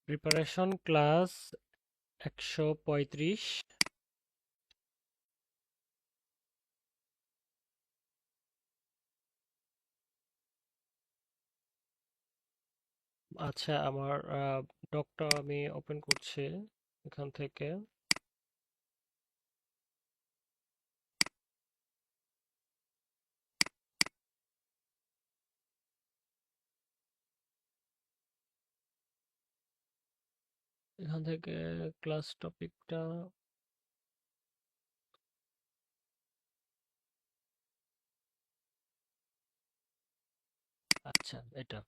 Preparation class ১৩৫। আচ্ছা, আমার ডকটা আমি ওপেন করছি এখান থেকে। এখান থেকে ক্লাস টপিকটা। আচ্ছা, এটা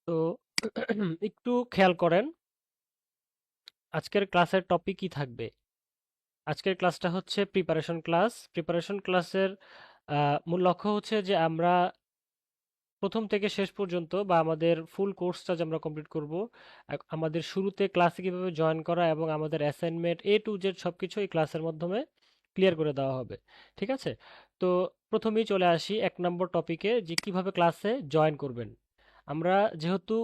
তো একটু খেয়াল করেন আজকের ক্লাসের টপিক কি থাকবে। আজকের ক্লাসটা হচ্ছে প্রিপারেশন ক্লাস। প্রিপারেশন ক্লাসের মূল লক্ষ্য হচ্ছে যে আমরা প্রথম থেকে শেষ পর্যন্ত বা আমাদের ফুল কোর্সটা যে আমরা কমপ্লিট করব, আমাদের শুরুতে ক্লাসে কিভাবে জয়েন করা এবং আমাদের অ্যাসাইনমেন্ট এ টু জেড সবকিছু এই ক্লাসের মাধ্যমে ক্লিয়ার করে দেওয়া হবে। ঠিক আছে? তো প্রথমেই চলে আসি ১ নম্বর টপিকে, যে কিভাবে ক্লাসে জয়েন করবেন। আমরা যেহেতু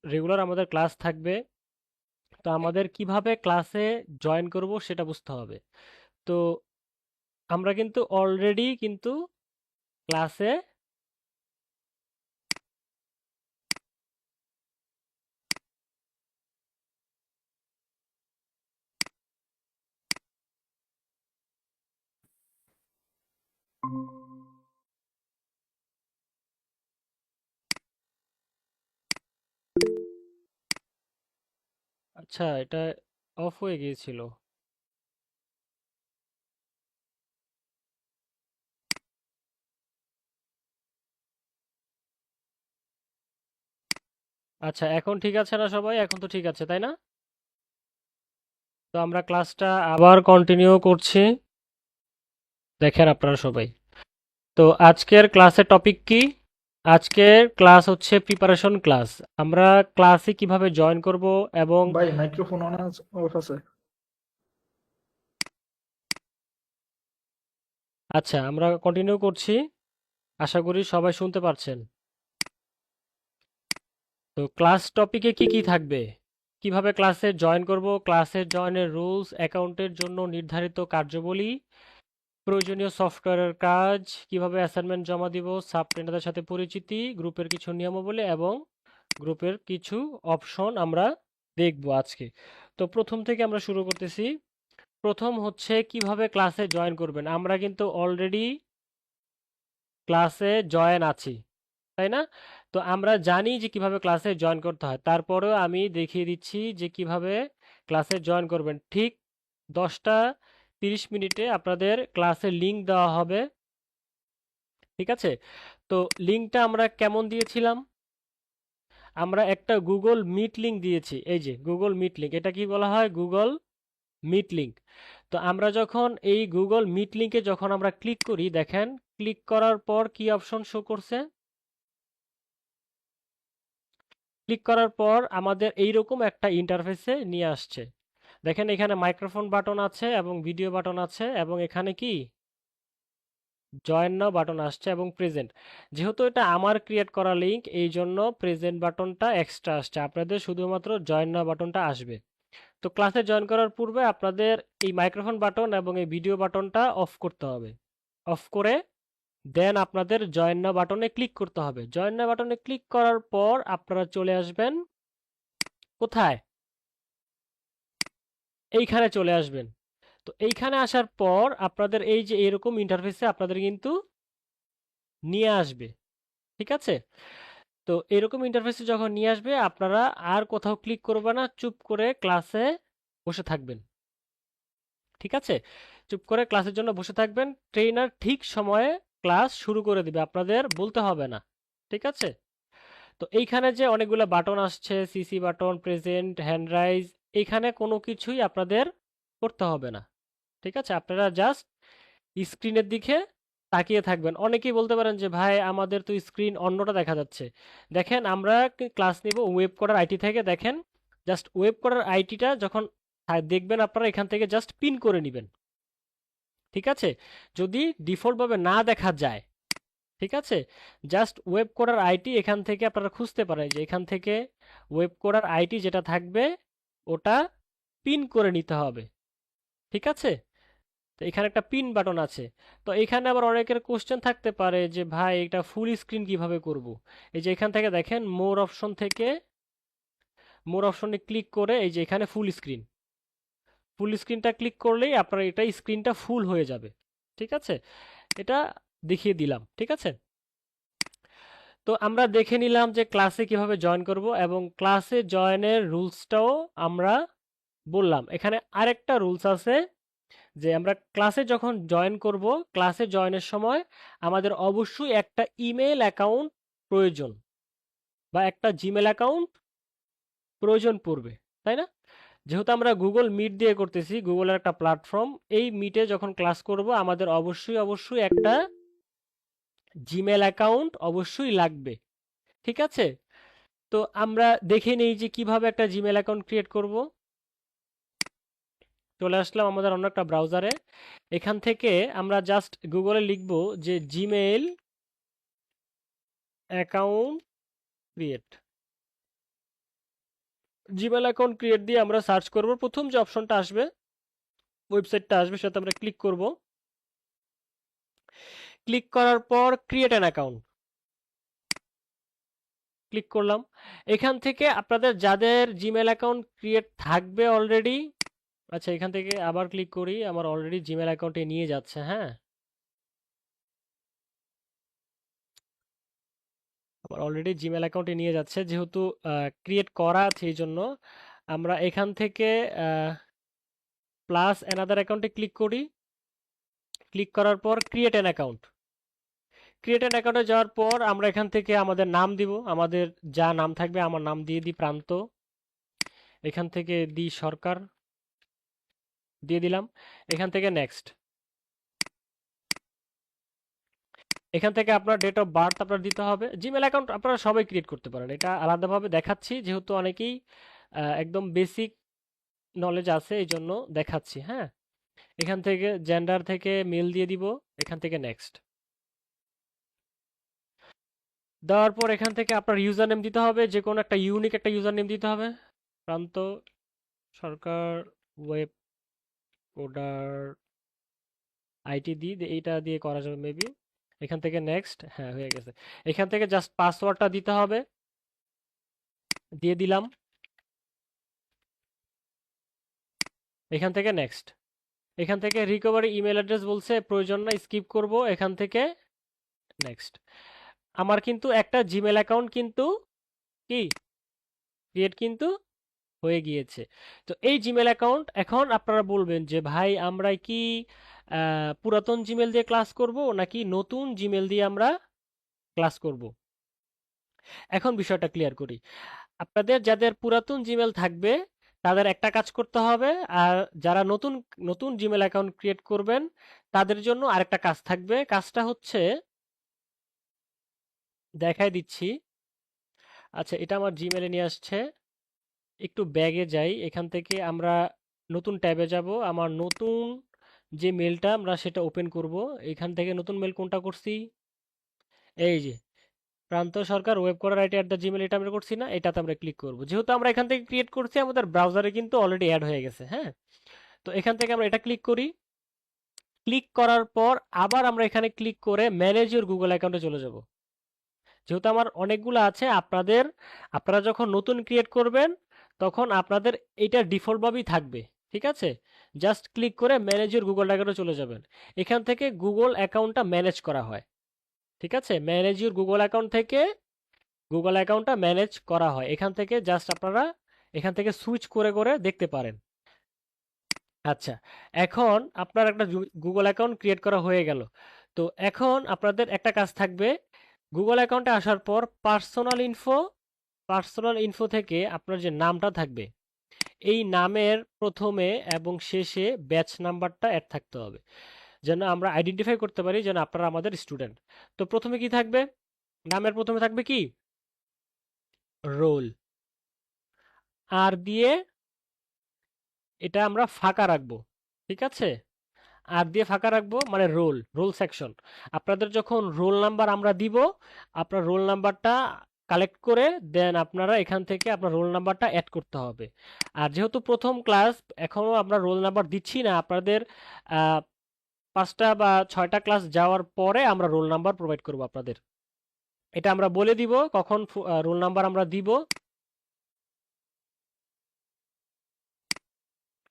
রেগুলার আমাদের ক্লাস থাকবে, তো আমাদের কিভাবে ক্লাসে জয়েন করব সেটা বুঝতে হবে। তো আমরা কিন্তু অলরেডি কিন্তু ক্লাসে। আচ্ছা, এটা অফ হয়ে গিয়েছিল। আচ্ছা, এখন ঠিক আছে না সবাই? এখন তো ঠিক আছে, তাই না? তো আমরা ক্লাসটা আবার কন্টিনিউ করছি। দেখেন আপনারা সবাই। তো আজকের ক্লাসের টপিক কি? আজকের ক্লাস হচ্ছে প্রিপারেশন ক্লাস। আমরা ক্লাসে কিভাবে জয়েন করব এবং ভাই মাইক্রোফোন অন অফ আছে? আচ্ছা, আমরা কন্টিনিউ করছি। আশা করি সবাই শুনতে পারছেন। তো ক্লাস টপিকে কি কি থাকবে, কিভাবে ক্লাসে জয়েন করব, ক্লাসে জয়েনের রুলস, অ্যাকাউন্টের জন্য নির্ধারিত কার্যাবলী, প্রয়োজনীয় সফটওয়্যারের কাজ, কিভাবে অ্যাসাইনমেন্ট জমা দিব, সাবটেন্ডারদের সাথে পরিচিতি, গ্রুপের কিছু নিয়মাবলী এবং গ্রুপের কিছু অপশন আমরা দেখব আজকে। তো প্রথম থেকে আমরা শুরু করতেছি। প্রথম হচ্ছে কিভাবে ক্লাসে জয়েন করবেন। আমরা কিন্তু অলরেডি ক্লাসে জয়েন আছি, তাই না? তো আমরা জানি যে কিভাবে ক্লাসে জয়েন করতে হয়, তারপরেও আমি দেখিয়ে দিচ্ছি যে কিভাবে ক্লাসে জয়েন করবেন। ঠিক 10টা 30 মিনিটে আপনাদের ক্লাসের লিংক দেওয়া হবে। ঠিক আছে? তো লিংকটা আমরা কেমন দিয়েছিলাম? আমরা একটা গুগল মিট লিংক দিয়েছি। এই যে গুগল মিট লিংক, এটা কি বলা হয়? Google Meet link. তো আমরা যখন এই গুগল মিট লিংকে যখন আমরা ক্লিক করি, দেখেন ক্লিক করার পর কি অপশন শো করছে। ক্লিক করার পর আমাদের এইরকম একটা ইন্টারফেসে নিয়ে আসছে। দেখেন এখানে মাইক্রোফোন বাটন আছে এবং ভিডিও বাটন আছে এবং এখানে কি জয়েন নাও বাটন আসছে এবং প্রেজেন্ট। যেহেতু এটা আমার ক্রিয়েট করা লিংক, এই জন্য প্রেজেন্ট বাটনটা এক্সট্রা আসছে, আপনাদের শুধুমাত্র জয়েন নাও বাটনটা আসবে। তো ক্লাসে জয়েন করার পূর্বে আপনাদের এই মাইক্রোফোন বাটন এবং এই ভিডিও বাটনটা অফ করতে হবে। অফ করে দেন আপনাদের জয়েন নাও বাটনে ক্লিক করতে হবে। জয়েন নাও বাটনে ক্লিক করার পর আপনারা চলে আসবেন কোথায়? এইখানে চলে আসবেন। তো এইখানে আসার পর আপনাদের এই যে এরকম ইন্টারফেসে আপনাদের কিন্তু নিয়ে আসবে। ঠিক আছে? তো এরকম ইন্টারফেসে যখন নিয়ে আসবে, আপনারা আর কোথাও ক্লিক করবে না, চুপ করে ক্লাসে বসে থাকবেন। ঠিক আছে? চুপ করে ক্লাসের জন্য বসে থাকবেন। ট্রেইনার ঠিক সময়ে ক্লাস শুরু করে দিবে, আপনাদের বলতে হবে না। ঠিক আছে? তো এইখানে যে অনেকগুলো বাটন আসছে, CC button, present, hand rise, এইখানে কোনো কিছুই আপনাদের করতে হবে না। ঠিক আছে? আপনারা জাস্ট স্ক্রিনের দিকে তাকিয়ে থাকবেন। অনেকেই বলতে পারেন যে ভাই আমাদের তো স্ক্রিন অন্যটা দেখা যাচ্ছে। দেখেন আমরা ক্লাস নিব ওয়েব কোডার আইটি থেকে। দেখেন জাস্ট ওয়েব কোডার আইটিটা যখন দেখবেন আপনারা এখান থেকে জাস্ট পিন করে নেবেন। ঠিক আছে? যদি ডিফল্ট ভাবে না দেখা যায়, ঠিক আছে, জাস্ট ওয়েব কোডার আইটি এখান থেকে আপনারা খুঁজতে পারেন যে এখান থেকে ওয়েব কোডার আইটি যেটা থাকবে ওটা পিন করে নিতে হবে। ঠিক আছে, তো এখানে একটা পিন বাটন আছে। তো এখানে আবার অনেকের কোশ্চেন থাকতে পারে যে ভাই এটা ফুল স্ক্রিন কিভাবে করব। এই যে এখান থেকে দেখেন মোর অপশনে ক্লিক করে এই যে এখানে ফুল স্ক্রিনটা ক্লিক করলেই আপনার এটা স্ক্রিনটা ফুল হয়ে যাবে। ঠিক আছে, এটা দেখিয়ে দিলাম। ঠিক আছে, তো আমরা দেখে নিলাম যে ক্লাসে কিভাবে জয়েন করব এবং ক্লাসে জয়েনের রুলসটাও আমরা বললাম। এখানে আরেকটা রুলস আছে যে আমরা ক্লাসে যখন জয়েন করব, ক্লাসে জয়েনের সময় আমাদের অবশ্যই একটা ইমেল অ্যাকাউন্ট প্রয়োজন বা একটা জিমেল অ্যাকাউন্ট প্রয়োজন পড়বে, তাই না? যেহেতু আমরা গুগল মিট দিয়ে করতেছি, গুগলের একটা প্ল্যাটফর্ম, এই মিটে যখন ক্লাস করব আমাদের অবশ্যই একটা জিমেল অ্যাকাউন্ট অবশ্যই লাগবে। ঠিক আছে, তো আমরা দেখে নেই যে কিভাবে একটা জিমেল অ্যাকাউন্ট ক্রিয়েট করব। চলে আসলাম আমাদের অন্য একটা ব্রাউজারে। এখান থেকে আমরা জাস্ট গুগলে লিখব যে Gmail account create. Gmail account create দিয়ে আমরা সার্চ করব, প্রথম যে অপশনটা আসবে, ওয়েবসাইটটা আসবে, সেটাতে আমরা ক্লিক করব। ক্লিক করার পর ক্রিয়েট অ্যান অ্যাকাউন্ট ক্লিক করলাম। এখান থেকে আপনাদের যাদের জিমেল অ্যাকাউন্ট ক্রিয়েট থাকবে অলরেডি, আচ্ছা এখান থেকে আবার ক্লিক করি, আমার অলরেডি জিমেল অ্যাকাউন্টে নিয়ে যাচ্ছে। হ্যাঁ, আমার অলরেডি জিমেল অ্যাকাউন্টে নিয়ে যাচ্ছে, যেহেতু ক্রিয়েট করা আছে এই জন্য আমরা এখান থেকে প্লাস অ্যানাদার অ্যাকাউন্টে ক্লিক করি। ক্লিক করার পর create an account. Create an অ্যাকাউন্টে যাওয়ার পর আমরা এখান থেকে আমাদের নাম দিব, আমাদের যা নাম থাকবে, আমার নাম দিয়ে দিই প্রান্ত, এখান থেকে দিই সরকার, দিয়ে দিলাম। এখান থেকে নেক্সট, এখান থেকে আপনার ডেট অফ বার্থ আপনার দিতে হবে। জিমেল অ্যাকাউন্ট আপনারা সবাই ক্রিয়েট করতে পারেন, এটা আলাদাভাবে দেখাচ্ছি যেহেতু অনেকেই একদম বেসিক নলেজ আছে এই জন্য দেখাচ্ছি। হ্যাঁ, এখান থেকে জেন্ডার থেকে মেল দিয়ে দিব, এখান থেকে নেক্সট দেওয়ার পর এখান থেকে আপনার ইউজার নেম দিতে হবে, যে কোনো একটা ইউনিক একটা ইউজার নেম দিতে হবে। প্রান্ত সরকার ওয়েব কোডার আইটি এইটা দিয়ে করা যাবে মেবি। এখান থেকে নেক্সট, হ্যাঁ হয়ে গেছে। এখান থেকে জাস্ট পাসওয়ার্ডটা দিতে হবে, দিয়ে দিলাম। এখান থেকে নেক্সট, এখান থেকে রিকভারি ইমেল অ্যাড্রেস বলছে প্রয়োজন না, স্কিপ করব। এখান থেকে নেক্সট। আমার কিন্তু একটা জিমেল অ্যাকাউন্ট কিন্তু কি ক্রিয়েট কিন্তু হয়ে গিয়েছে। তো এই জিমেল অ্যাকাউন্ট এখন আপনারা বলবেন যে ভাই আমরা কি পুরাতন জিমেল দিয়ে ক্লাস করব নাকি নতুন জিমেল দিয়ে আমরা ক্লাস করব। এখন বিষয়টা ক্লিয়ার করি। আপনাদের যাদের পুরাতন জিমেল থাকবে তাদের একটা কাজ করতে হবে, আর যারা নতুন নতুন জিমেল অ্যাকাউন্ট ক্রিয়েট করবেন তাদের জন্য আরেকটা কাজ থাকবে। কাজটা হচ্ছে দেখাই দিচ্ছি। আচ্ছা, এটা আমার জিমেলে নিয়ে আসছে, একটু ব্যাগে যাই, এখান থেকে আমরা নতুন ট্যাবে যাব। আমার নতুন যে মেলটা আমরা সেটা ওপেন করব। এখান থেকে নতুন মেল কোনটা করছি, এই যে প্রান্ত সরকার ওয়েব করার আইটি অ্যাট দ্য জিমেল, এটা আমরা করছি না, এটাতে আমরা ক্লিক করব। যেহেতু আমরা এখান থেকে ক্রিয়েট করছি আমাদের ব্রাউজারে কিন্তু অলরেডি অ্যাড হয়ে গেছে। হ্যাঁ, তো এখান থেকে আমরা এটা ক্লিক করি। ক্লিক করার পর আবার আমরা এখানে ক্লিক করে ম্যানেজ ইওর গুগল অ্যাকাউন্টে চলে যাব। যেহেতু আমার অনেকগুলো আছে, আপনারা যখন নতুন ক্রিয়েট করবেন তখন আপনাদের এটা ডিফল্টভাবেই থাকবে। ঠিক আছে, জাস্ট ক্লিক করে ম্যানেজ ইওর গুগল অ্যাকাউন্টে চলে যাবেন। এখান থেকে গুগল অ্যাকাউন্টটা ম্যানেজ করা হয়। ঠিক আছে, ম্যানেজ ইওর গুগল অ্যাকাউন্ট থেকে গুগল অ্যাকাউন্টটা ম্যানেজ করা হয়। এখান থেকে জাস্ট আপনারা এখান থেকে সুইচ করে করে দেখতে পারেন। আচ্ছা, এখন আপনার একটা গুগল অ্যাকাউন্ট ক্রিয়েট করা হয়ে গেল। তো এখন আপনাদের একটা কাজ থাকবে, গুগল অ্যাকাউন্টে আসার পর পার্সোনাল ইনফো থেকে আপনার যে নামটা থাকবে এই নামের প্রথমে এবং শেষে ব্যাচ নাম্বারটা অ্যাড থাকতে হবে, যেন আমরা আইডেন্টিফাই করতে পারি যেন আপনারা আমাদের স্টুডেন্ট। তো প্রথমে কি থাকবে, নামের প্রথমে থাকবে কি রোল, আর দিয়ে এটা আমরা ফাঁকা রাখবো। ঠিক আছে, আর দিয়ে ফাঁকা রাখবো মানে রোল সেকশন। আপনাদের যখন রোল নাম্বার আমরা দিব, আপনার রোল নাম্বারটা কালেক্ট করে দেন আপনারা এখান থেকে আপনার রোল নাম্বারটা অ্যাড করতে হবে। আর যেহেতু প্রথম ক্লাস, এখনো আমরা রোল নাম্বার দিচ্ছি না, আপনাদের 5টা বা 6টা ক্লাস যাওয়ার পরে আমরা রোল নাম্বার প্রোভাইড করব আপনাদের। এটা আমরা বলে দিব কখন রোল নাম্বার আমরা দিব।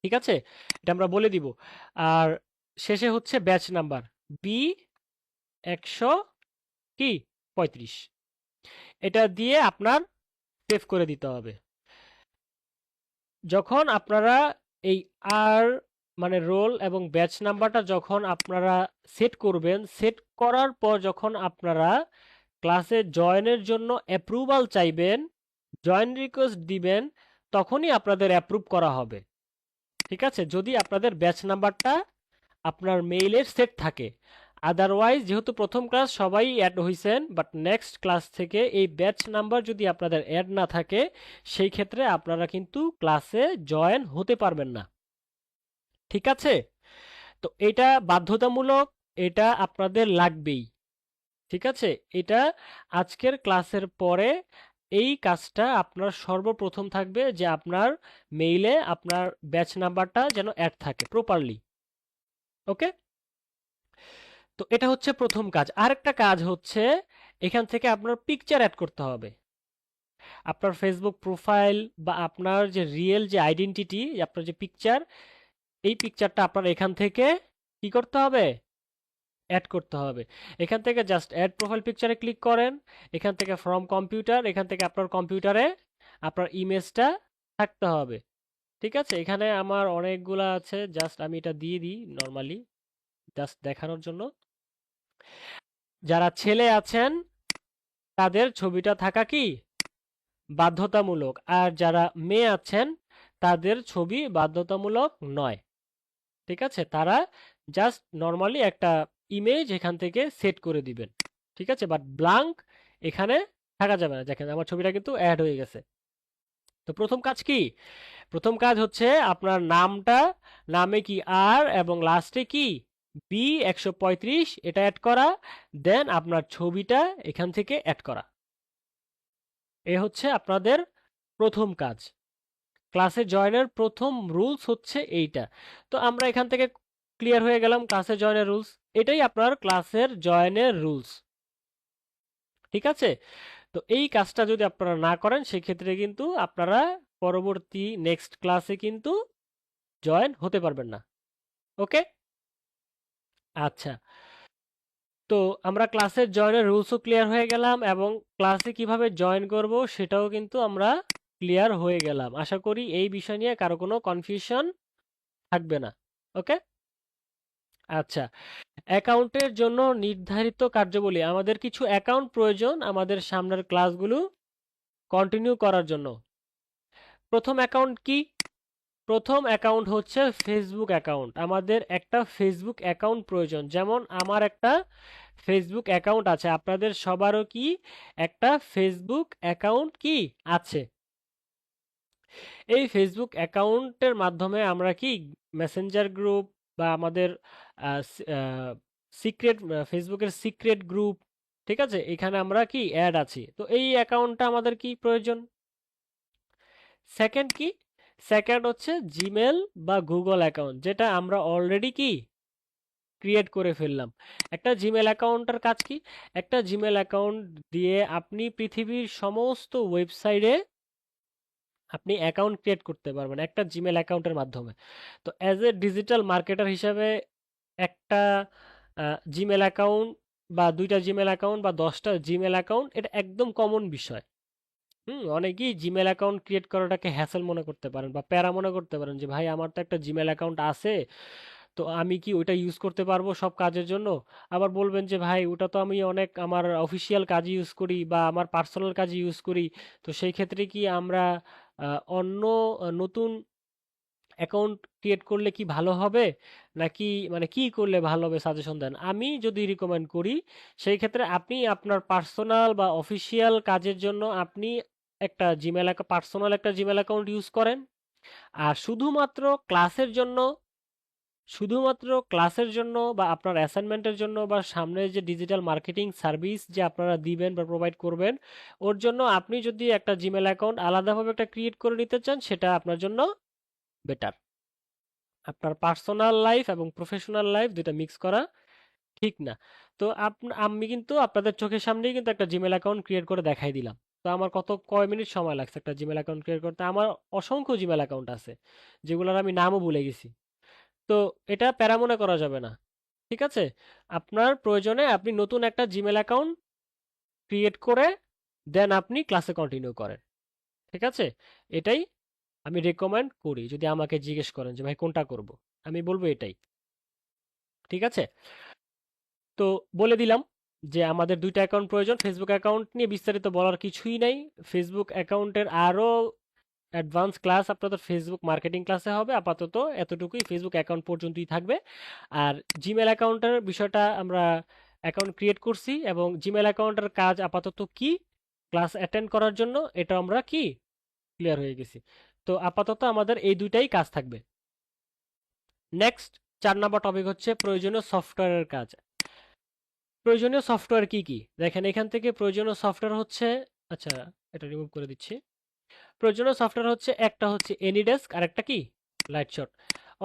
ঠিক আছে, এটা আমরা বলে দিব। আর শেষে হচ্ছে ব্যাচ নাম্বার বি 135, এটা দিয়ে আপনার সেভ করে দিতে হবে। যখন আপনারা এই আর মানে রোল এবং ব্যাচ নাম্বারটা যখন আপনারা সেট করবেন, সেট করার পর যখন আপনারা ক্লাসে জয়েনের জন্য অ্যাপ্রুভাল চাইবেন, জয়েন রিকোয়েস্ট দিবেন, তখনই আপনাদের অ্যাপ্রুভ করা হবে। ঠিক আছে, যদি আপনাদের ব্যাচ নাম্বারটা আপনার মেইলের সেট থাকে। আদারওয়াইজ যেহেতু প্রথম ক্লাস সবাই অ্যাড হয়েছেন, বাট নেক্সট ক্লাস থেকে এই ব্যাচ নাম্বার যদি আপনাদের অ্যাড না থাকে, সেই ক্ষেত্রে আপনারা কিন্তু ক্লাসে জয়েন হতে পারবেন না। ঠিক আছে, তো এটা বাধ্যতামূলক, এটা আপনাদের লাগবেই। ঠিক আছে, এটা আজকের ক্লাসের পরে এই কাজটা আপনার সর্বপ্রথম থাকবে যে আপনার মেইলে আপনার ব্যাচ নাম্বারটা যেন অ্যাড থাকে প্রপারলি। ওকে, তো এটা হচ্ছে প্রথম কাজ। আরেকটা কাজ হচ্ছে এখান থেকে আপনার পিকচার অ্যাড করতে হবে। আপনার ফেসবুক প্রোফাইল বা আপনার যে রিয়েল যে আইডেন্টিটি, আপনার যে পিকচার, এই পিকচারটা আপনার এখান থেকে কি করতে হবে, অ্যাড করতে হবে। এখান থেকে জাস্ট অ্যাড প্রোফাইল পিকচারে ক্লিক করেন, এখান থেকে ফ্রম কম্পিউটার, এখান থেকে আপনার কম্পিউটারে আপনার ইমেজটা থাকতে হবে। ঠিক আছে, এখানে আমার অনেকগুলা আছে, জাস্ট আমি এটা দিয়ে দিই নর্মালি জাস্ট দেখানোর জন্য। যারা ছেলে আছেন তাদের ছবিটা থাকা কি বাধ্যতামূলক, আর যারা মেয়ে আছেন তাদের ছবি বাধ্যতামূলক নয়। ঠিক আছে, তারা জাস্ট নর্মালি একটা ইমেজ এখান থেকে সেট করে দিবেন। ঠিক আছে, বাট ব্লাঙ্ক এখানে থাকা যাবে না। দেখেন আমার ছবিটা কিন্তু অ্যাড হয়ে গেছে। তো প্রথম কাজ কি, প্রথম কাজ হচ্ছে আপনার নামটা, নামে কি আর এবং লাস্টে কি বি 135 এটা অ্যাড করা, দেন আপনার ছবিটা এখান থেকে অ্যাড করা। এ হচ্ছে আপনাদের প্রথম কাজ। ক্লাসে জয়েনের প্রথম রুলস হচ্ছে এইটা। তো আমরা এখান থেকে ক্লিয়ার হয়ে গেলাম ক্লাসে জয়েনের রুলস। এটাই আপনার ক্লাসের জয়েনের রুলস। ঠিক আছে, তো এই কাজটা যদি আপনারা না করেন সেক্ষেত্রে কিন্তু আপনারা পরবর্তী নেক্সট ক্লাসে কিন্তু জয়েন হতে পারবেন না। ওকে, আচ্ছা, তো আমরা ক্লাসের জয়েনের রুলসও ক্লিয়ার হয়ে গেলাম এবং ক্লাসে কিভাবে জয়েন করব সেটাও কিন্তু আমরা ক্লিয়ার হয়ে গেলাম। আশা করি এই বিষয় নিয়ে কারো কোনো কনফিউশন থাকবে না। ওকে, আচ্ছা, অ্যাকাউন্টের জন্য নির্ধারিত কার্যাবলী, আমাদের কিছু অ্যাকাউন্ট প্রয়োজন আমাদের সামনের ক্লাসগুলো কন্টিনিউ করার জন্য। প্রথম অ্যাকাউন্ট কি, প্রথম অ্যাকাউন্ট হচ্ছে ফেসবুক অ্যাকাউন্ট। আমাদের একটা ফেসবুক অ্যাকাউন্ট প্রয়োজন। যেমন আমার একটা ফেসবুক অ্যাকাউন্ট আছে, আপনাদের সবারও কি একটা ফেসবুক অ্যাকাউন্ট কি আছে। এই ফেসবুক অ্যাকাউন্টের মাধ্যমে আমরা কি মেসেঞ্জার গ্রুপ বা আমাদের সিক্রেট ফেসবুকের সিক্রেট গ্রুপ, ঠিক আছে, এখানে আমরা কি অ্যাড আছি। তো এই অ্যাকাউন্টটা আমাদের কি প্রয়োজন। সেকেন্ড কি, সেকেন্ড হচ্ছে জিমেল বা গুগল অ্যাকাউন্ট, যেটা আমরা অলরেডি কি ক্রিয়েট করে ফেললাম। একটা জিমেল অ্যাকাউন্টের কাজ কি, একটা জিমেল অ্যাকাউন্ট দিয়ে আপনি পৃথিবীর সমস্ত ওয়েবসাইটে আপনি অ্যাকাউন্ট ক্রিয়েট করতে পারবেন একটা জিমেল অ্যাকাউন্টের মাধ্যমে। তো অ্যাজ এ ডিজিটাল মার্কেটার হিসাবে একটা জিমেল অ্যাকাউন্ট বা 2টা জিমেল অ্যাকাউন্ট বা 10টা জিমেল অ্যাকাউন্ট এটা একদম কমন বিষয়। অনেকেই জিমেল অ্যাকাউন্ট ক্রিয়েট করাটাকে হ্যাসেল মনে করতে পারেন বা প্যারা মনে করতে পারেন যে ভাই আমার তো একটা জিমেল অ্যাকাউন্ট আছে, তো আমি কি ওইটা ইউজ করতে পারবো সব কাজের জন্য। আবার বলবেন যে ভাই ওটা তো আমি অনেক আমার অফিসিয়াল কাজে ইউজ করি বা আমার পার্সোনাল কাজে ইউজ করি, তো সেই ক্ষেত্রে কি আমরা অন্য নতুন অ্যাকাউন্ট ক্রিয়েট করলে কি ভালো হবে, নাকি মানে কি করলে ভালো হবে সাজেশন দেন। আমি যদি রিকমেন্ড করি সেই ক্ষেত্রে আপনি আপনার পার্সোনাল বা অফিসিয়াল কাজের জন্য আপনি একটা জিমেল পার্সোনাল একটা জিমেল অ্যাকাউন্ট ইউজ করেন, আর শুধুমাত্র ক্লাসের জন্য শুধুমাত্র ক্লাসের জন্য বা আপনার অ্যাসাইনমেন্টের জন্য বা সামনে যে ডিজিটাল মার্কেটিং সার্ভিস যে আপনারা দিবেন বা প্রোভাইড করবেন, ওর জন্য আপনি যদি একটা জিমেল অ্যাকাউন্ট আলাদাভাবে একটা ক্রিয়েট করে নিতে চান, সেটা আপনার জন্য বেটার। আপনার পার্সোনাল লাইফ এবং প্রফেশনাল লাইফ দুটা মিক্স করা ঠিক না। তো আমি কিন্তু আপনাদের চোখের সামনেই কিন্তু একটা জিমেল অ্যাকাউন্ট ক্রিয়েট করে দেখাই দিলাম। তো আমার কয় মিনিট সময় লাগছে একটা জিমেল অ্যাকাউন্ট ক্রিয়েট করতে? আমার অসংখ্য জিমেল অ্যাকাউন্ট আছে, যেগুলোর আমি নামও ভুলে গেছি। তো এটা প্যারা মনে করা যাবে না, ঠিক আছে? আপনার প্রয়োজনে আপনি নতুন একটা জিমেল অ্যাকাউন্ট ক্রিয়েট করে দেন আপনি ক্লাসে কন্টিনিউ করেন, ঠিক আছে? এটাই আমি রেকমেন্ড করি। যদি আমাকে জিজ্ঞেস করেন যে ভাই কোনটা করব, আমি বলবো এটাই, ঠিক আছে? তো বলে দিলাম যে আমাদের দুইটা অ্যাকাউন্ট প্রয়োজন। ফেসবুক অ্যাকাউন্ট নিয়ে বিস্তারিত বলার কিছুই নাই। ফেসবুক অ্যাকাউন্টের আরও অ্যাডভান্স ক্লাস আপনাদের ফেসবুক মার্কেটিং ক্লাসে হবে। আপাতত এতটুকুই, ফেসবুক অ্যাকাউন্ট পর্যন্তই থাকবে। আর জিমেল অ্যাকাউন্টের বিষয়টা আমরা অ্যাকাউন্ট ক্রিয়েট করছি, এবং জিমেল অ্যাকাউন্টের কাজ আপাতত কি, ক্লাস অ্যাটেন্ড করার জন্য, এটা আমরা কি ক্লিয়ার হয়ে গেছি। তো আপাতত আমাদের এই দুইটাই কাজ থাকবে। নেক্সট 4 নাম্বার টপিক হচ্ছে প্রয়োজনীয় সফটওয়্যারের কাজ। প্রয়োজনীয় সফটওয়্যার কি কি দেখেন এখান থেকে। প্রয়োজনীয় সফটওয়্যার হচ্ছে, আচ্ছা এটা রিমুভ করে দিচ্ছি। প্রয়োজনীয় সফটওয়্যার হচ্ছে, একটা হচ্ছে এনিডেস্ক আর একটা কি লাইটশট।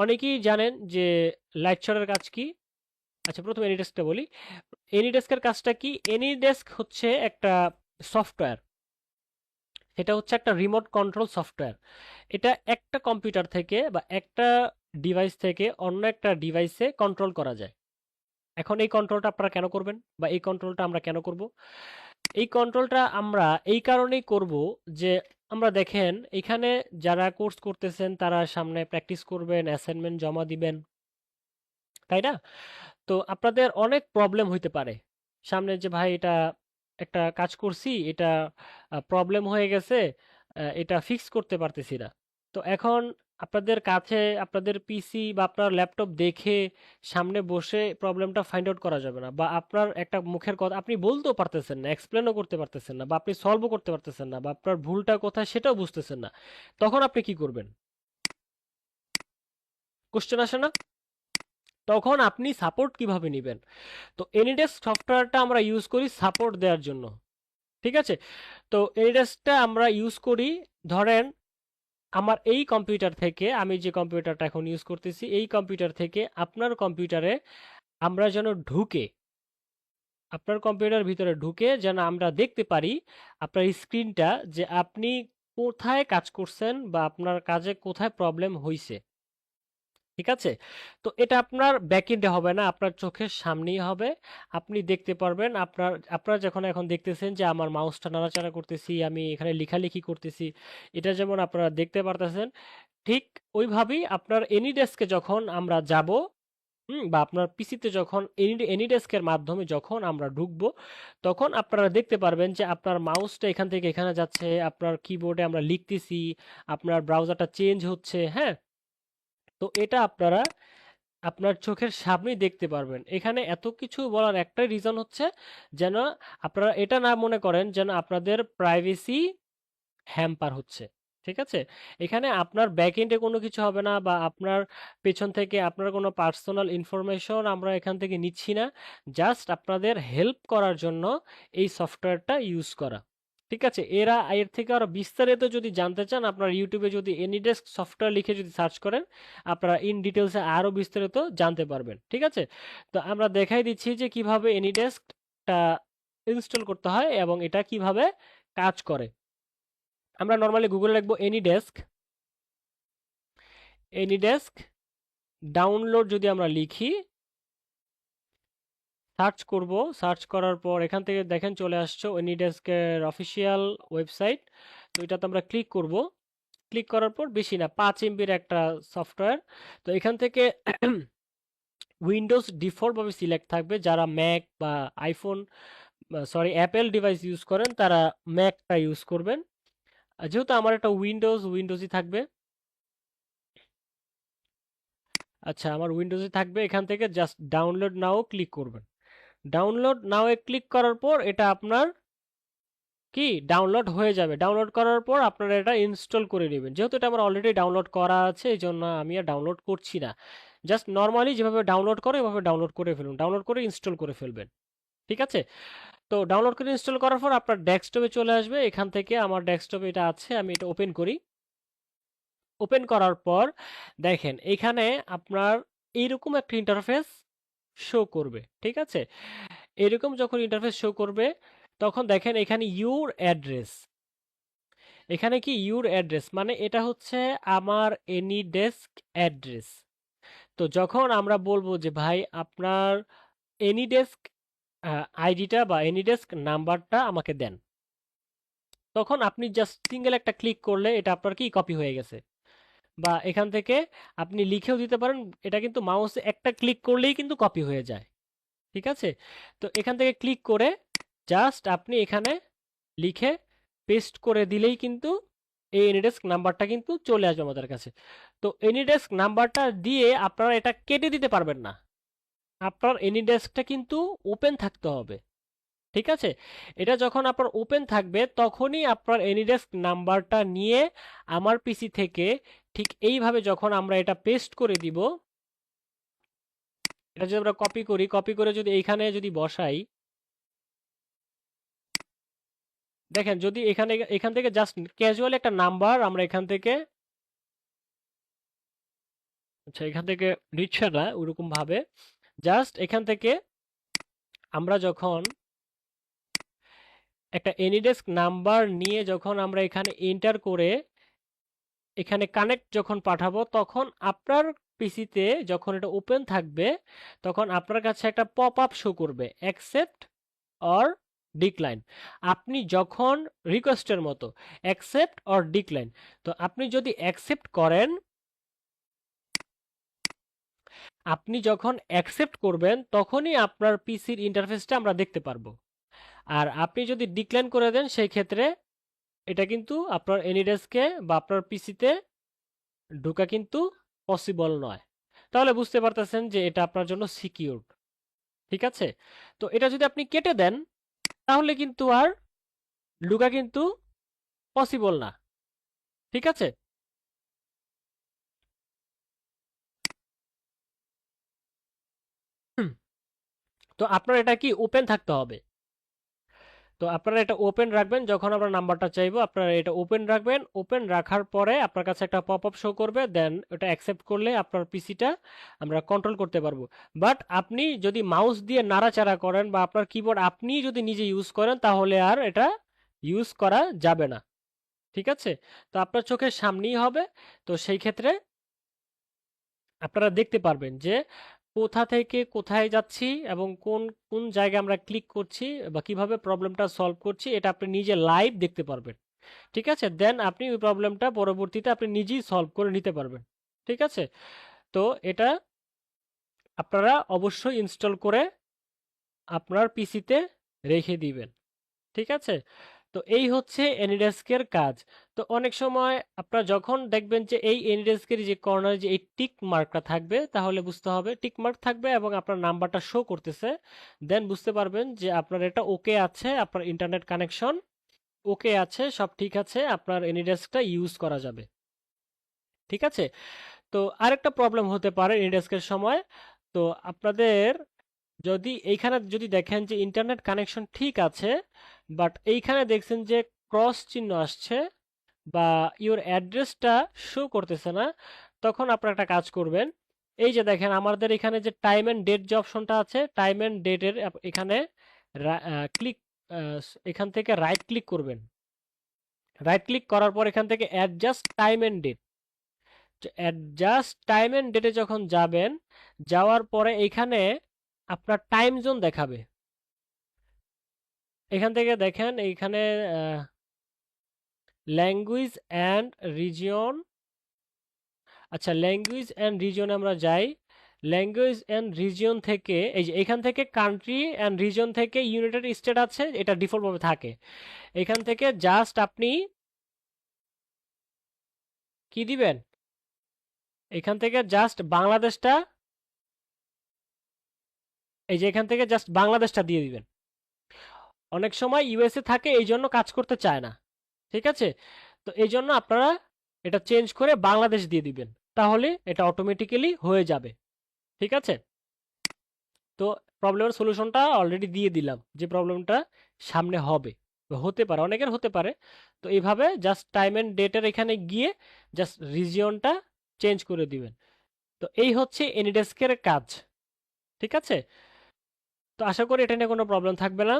অনেকেই জানেন যে লাইটশটের কাজ কি। আচ্ছা প্রথমে এনিডেস্কটা বলি। এনিডেস্কের কাজটা কি? এনিডেস্ক হচ্ছে একটা সফটওয়্যার, এটা হচ্ছে একটা রিমোট কন্ট্রোল সফটওয়্যার। এটা একটা কম্পিউটার থেকে বা একটা ডিভাইস থেকে অন্য একটা ডিভাইসে কন্ট্রোল করা যায়। এখন এই কন্ট্রোলটা আপনারা কেন করবেন, বা এই কন্ট্রোলটা আমরা কেন করব? এই কন্ট্রোলটা আমরা এই কারণেই করব যে আমরা দেখেন এখানে যারা কোর্স করতেছেন তারা সামনে প্র্যাকটিস করবেন, অ্যাসাইনমেন্ট জমা দিবেন, তাই না? তো আপনাদের অনেক প্রবলেম হইতে পারে সামনে, যে ভাই এটা একটা কাজ করছি, এটা প্রবলেম হয়ে গেছে, এটা ফিক্স করতে পারতেছি না। তো এখন আপনাদের কাছে আপনাদের পিসি বা আপনার ল্যাপটপ দেখে সামনে বসে প্রবলেমটা ফাইন্ড আউট করা যাবে না, বা আপনার একটা মুখের কথা আপনি বলতেও পারতেছেন না, এক্সপ্লেনও করতে পারতেছেন না, বা আপনি সলভও করতে পারতেছেন না, বা আপনার ভুলটা কোথায় সেটাও বুঝতেছেন না। তখন আপনি কি করবেন? কোশ্চেন আসে না? তখন আপনি সাপোর্ট কিভাবে নেবেন? তো এনিডেস্ক সফটওয়্যারটা আমরা ইউজ করি সাপোর্ট দেওয়ার জন্য, ঠিক আছে? তো এনিডেস্কটা আমরা ইউজ করি, ধরেন আমার এই কম্পিউটার থেকে, আমি যে কম্পিউটারটা এখন ইউজ করতেছি, এই কম্পিউটার থেকে আপনার কম্পিউটারে আমরা যেন ঢুকে, আপনার কম্পিউটার ভিতরে ঢুকে যেন আমরা দেখতে পারি আপনার স্ক্রিনটা, যে আপনি কোথায় কাজ করছেন বা আপনার কাজে কোথায় প্রবলেম হয়েছে, ঠিক আছে? তো এটা আপনার ব্যাকএন্ডে হবে না, আপনার চোখের সামনেই হবে। আপনি দেখতে পারবেন, আপনারা যখন এখন দেখতেছেন যে আমার মাউসটা নাড়াচাড়া করতেছি, আমি এখানে লেখালেখি করতেছি, এটা যেমন আপনারা দেখতে পারতেছেন, ঠিক ওইভাবেই আপনার এনিডেস্কে যখন আমরা যাব, বা আপনার পিসিতে যখন এনিডেস্কের মাধ্যমে যখন আমরা ঢুকবো, তখন আপনারা দেখতে পারবেন যে আপনার মাউসটা এখান থেকে এখানে যাচ্ছে, আপনার কিবোর্ডে আমরা লিখতেছি, আপনার ব্রাউজারটা চেঞ্জ হচ্ছে, হ্যাঁ? তো এটা আপনারা আপনার চোখের সামনেই দেখতে পারবেন। এখানে এত কিছু বলার একটাই রিজন হচ্ছে যেন আপনারা এটা না মনে করেন যেন আপনাদের প্রাইভেসি হ্যাম্পার হচ্ছে, ঠিক আছে? এখানে আপনার ব্যাক এন্ডে কোনো কিছু হবে না, বা আপনার পেছন থেকে আপনার কোনো পার্সোনাল ইনফরমেশন আমরা এখান থেকে নিচ্ছি না। জাস্ট আপনাদের হেল্প করার জন্য এই সফটওয়্যারটা ইউজ করা, ঠিক আছে? এর থেকে আরো বিস্তারিত যদি জানতে চান, আপনার ইউটিউবে যদি এনিডেস্ক সফটওয়্যার লিখে যদি সার্চ করেন, আপনারা ইন ডিটেলসে আরো বিস্তারিত জানতে পারবেন, ঠিক আছে? তো আমরা দেখাই দিচ্ছি যে কিভাবে এনিডেস্কটা ইনস্টল করতে হয় এবং এটা কিভাবে কাজ করে। আমরা নর্মালি গুগলে লিখবো এনিডেস্ক, এনিডেস্ক ডাউনলোড যদি আমরা লিখি, সার্চ করব, সার্চ করার পর এখান থেকে দেখেন চলে আসছে এনিডেস্কের অফিসিয়াল ওয়েবসাইট। তো এটাতে আমরা ক্লিক করব। ক্লিক করার পর বেশি না 5 MBর একটা সফটওয়্যার। তো এখান থেকে উইন্ডোজ ডিফল্টভাবে সিলেক্ট থাকবে, যারা ম্যাক বা iPhone, sorry Apple device use করেন তারা ম্যাকটা ইউজ করবেন। যেহেতু আমার একটা উইন্ডোজই থাকবে, আচ্ছা আমার উইন্ডোজে থাকবে, এখান থেকে জাস্ট ডাউনলোড নাও ক্লিক করবেন। ডাউনলোড নাও এ ক্লিক করার পর এটা আপনার কি ডাউনলোড হয়ে যাবে। ডাউনলোড করার পর আপনারা এটা ইনস্টল করে নেবেন। যেহেতু এটা আমার অলরেডি ডাউনলোড করা আছে, এই জন্য আমি আর ডাউনলোড করছি না। জাস্ট নর্মালি যেভাবে ডাউনলোড করে এভাবে ডাউনলোড করে ফেলুন, ডাউনলোড করে ইনস্টল করে ফেলবেন। ঠিক আছে? তো ডাউনলোড করে ইনস্টল করার পর আপনার ডেস্কটপে চলে আসবে। এখান থেকে আমার ডেস্কটপে এটা আছে, আমি এটা ওপেন করি। ওপেন করার পর দেখেন এখানে আপনার এইরকম একটা ইন্টারফেস শো করবে। ঠিক আছে? এরকম যখন ইন্টারফেস শো করবে তখন দেখেন এখানে ইউর অ্যাড্রেস, এখানে কি ইউর অ্যাড্রেস মানে এটা হচ্ছে আমার এনি ডেস্ক অ্যাড্রেস। তো যখন আমরা বলবো যে ভাই আপনার এনি ডেস্ক আইডিটা বা এনি ডেস্ক নাম্বারটা আমাকে দেন, তখন আপনি জাস্ট সিঙ্গেল একটা ক্লিক করলে এটা আপনার কি কপি হয়ে গেছে। বা এখান থেকে আপনি লিখেও দিতে পারেন, এটা কিন্তু মাউসে একটা ক্লিক করলেই কিন্তু কপি হয়ে যায়। ঠিক আছে? তো এখান থেকে ক্লিক করে জাস্ট আপনি এখানে লিখে পেস্ট করে দিলেই কিন্তু এই এনিডেস্ক নাম্বারটা কিন্তু চলে আসবে আমাদের কাছে। তো এনিডেস্ক নাম্বারটা দিয়ে আপনারা এটা কেটে দিতে পারবেন না, আপনার এনিডেস্কটা কিন্তু ওপেন থাকতে হবে। ঠিক আছে? এটা যখন আপনার ওপেন থাকবে তখনই আপনার এনিডেস্ক নাম্বারটা নিয়ে আমার পিসি থেকে ঠিক এইভাবে যখন আমরা এটা পেস্ট করে দিব, এটা যদি আমরা কপি করি, কপি করে যদি এইখানে যদি বসাই, দেখেন যদি এখানে এখান থেকে জাস্ট ক্যাজুয়াল একটা নাম্বার আমরা এখান থেকে, আচ্ছা এখান থেকে নিচ্ছে না ওরকম ভাবে, জাস্ট এখান থেকে আমরা যখন একটা এনিডেস্ক নাম্বার নিয়ে যখন আমরা এখানে এন্টার করে এখানে কানেক্ট যখন পাঠাবো তখন আপনার পিসিতে যখন এটা ওপেন থাকবে তখন আপনার কাছে একটা পপ আপ শো করবে অ্যাকসেপ্ট অর ডিক্লাইন। আপনি যখন রিকোয়েস্টের মতো অ্যাকসেপ্ট অর ডিক্লাইন, তো আপনি যদি অ্যাকসেপ্ট করেন, আপনি যখন অ্যাকসেপ্ট করবেন তখনই আপনার পিসির ইন্টারফেসটা আমরা দেখতে পারবো। আর আপনি যদি ডিক্লাইন করে দেন সেই ক্ষেত্রে এটা কিন্তু আপনার এনিডেস্কে বা আপনার পিসিতে ঢোকা কিন্তু পসিবল নয়। তাহলে বুঝতে পারতেছেন যে এটা আপনার জন্য সিকিউরড। ঠিক আছে? তো এটা যদি আপনি কেটে দেন তাহলে কিন্তু আর ঢোকা কিন্তু পসিবল না। ঠিক আছে? হুম, তো আপনার এটা কি ওপেন থাকতে হবে। তো আপনারা এটা ওপেন রাখবেন, যখন আমরা নাম্বারটা চাইবো আপনারা এটা ওপেন রাখবেন। ওপেন রাখার পরে আপনার কাছে একটা পপ আপ শো করবে, দেন ওটা অ্যাকসেপ্ট করলে আপনার পিসিটা আমরা কন্ট্রোল করতে পারবো। বাট আপনি যদি মাউস দিয়ে নাড়াচাড়া করেন বা আপনার কিবোর্ড আপনি যদি নিজে ইউজ করেন তাহলে আর এটা ইউজ করা যাবে না। ঠিক আছে? তো আপনার চোখের সামনেই হবে। তো সেই ক্ষেত্রে আপনারা দেখতে পারবেন যে কোথা থেকে কোথায় যাচ্ছি এবং কোন কোন জায়গায় আমরা ক্লিক করছি বা কিভাবে প্রবলেমটা সলভ করছি, এটা আপনি নিজে লাইভ দেখতে পারবেন। ঠিক আছে? দেন আপনি ওই প্রবলেমটা পরবর্তীতে আপনি নিজেই সলভ করে নিতে পারবেন। ঠিক আছে? তো এটা আপনারা অবশ্যই ইনস্টল করে আপনার পিসিতে রেখে দিবেন। ঠিক আছে? তো এই হচ্ছে এনিডেস্কের কাজ। তো অনেক সময় আপনারা যখন দেখবেন যে এই এনিডেস্কের যে কর্নারে যে এই টিক মার্কটা থাকবে তাহলে বুঝতে হবে টিক মার্ক থাকবে এবং আপনার নাম্বারটা শো করতেছে, দেন বুঝতে পারবেন যে আপনার এটা ওকে আছে, আপনার ইন্টারনেট কানেকশন ওকে আছে, সব ঠিক আছে, আপনার এনিডেস্কটা ইউজ করা যাবে। ঠিক আছে? তো আরেকটা প্রবলেম হতে পারে এনিডেস্কের সময়। তো আপনাদের যদি এইখানে যদি দেখেন যে ইন্টারনেট কানেকশন ঠিক আছে বাট এইখানে দেখছেন যে ক্রস চিহ্ন আসছে বা ইওর অ্যাড্রেসটা শো করতেছে না, তখন আপনারা একটা কাজ করবেন। এই যে দেখেন আমাদের এখানে যে টাইম এন্ড ডেট যে অপশনটা আছে, টাইম এন্ড ডেটের এখানে ক্লিক, এখান থেকে রাইট ক্লিক করবেন। রাইট ক্লিক করার পর এখান থেকে adjust time and date, adjust time and ডেটে যখন যাবেন, যাওয়ার পরে এখানে আপনার টাইম জোন দেখাবে। এখান থেকে দেখেন এইখানে ল্যাঙ্গুয়েজ অ্যান্ড রিজিয়ন, আচ্ছা ল্যাঙ্গুয়েজ অ্যান্ড রিজিয়ন আমরা যাই। ল্যাঙ্গুয়েজ অ্যান্ড রিজিয়ন থেকে এই যে এখান থেকে কান্ট্রি অ্যান্ড রিজিয়ন থেকে ইউনাইটেড স্টেট আছে, এটা ডিফল্টভাবে থাকে। এখান থেকে জাস্ট আপনি কি দিবেন, এখান থেকে জাস্ট বাংলাদেশটা, এই যে এখান থেকে জাস্ট বাংলাদেশটা দিয়ে দিবেন। অনেক সময় ইউএসএ থাকে এই জন্য কাজ করতে চায় না। ঠিক আছে? তো এই জন্য আপনারা এটা চেঞ্জ করে বাংলাদেশ দিয়ে দিবেন, তাহলে এটা অটোমেটিক্যালি হয়ে যাবে। ঠিক আছে? তো প্রবলেমের সলিউশনটা অলরেডি দিয়ে দিলাম যে প্রবলেমটা সামনে হবে বা হতে পারে, অনেকের হতে পারে। তো এইভাবে জাস্ট টাইম অ্যান্ড ডেটের এখানে গিয়ে জাস্ট রিজিয়নটা চেঞ্জ করে দিবেন। তো এই হচ্ছে এনিডেস্কের কাজ। ঠিক আছে? তো আশা করি এটা নিয়ে কোনো প্রবলেম থাকবে না।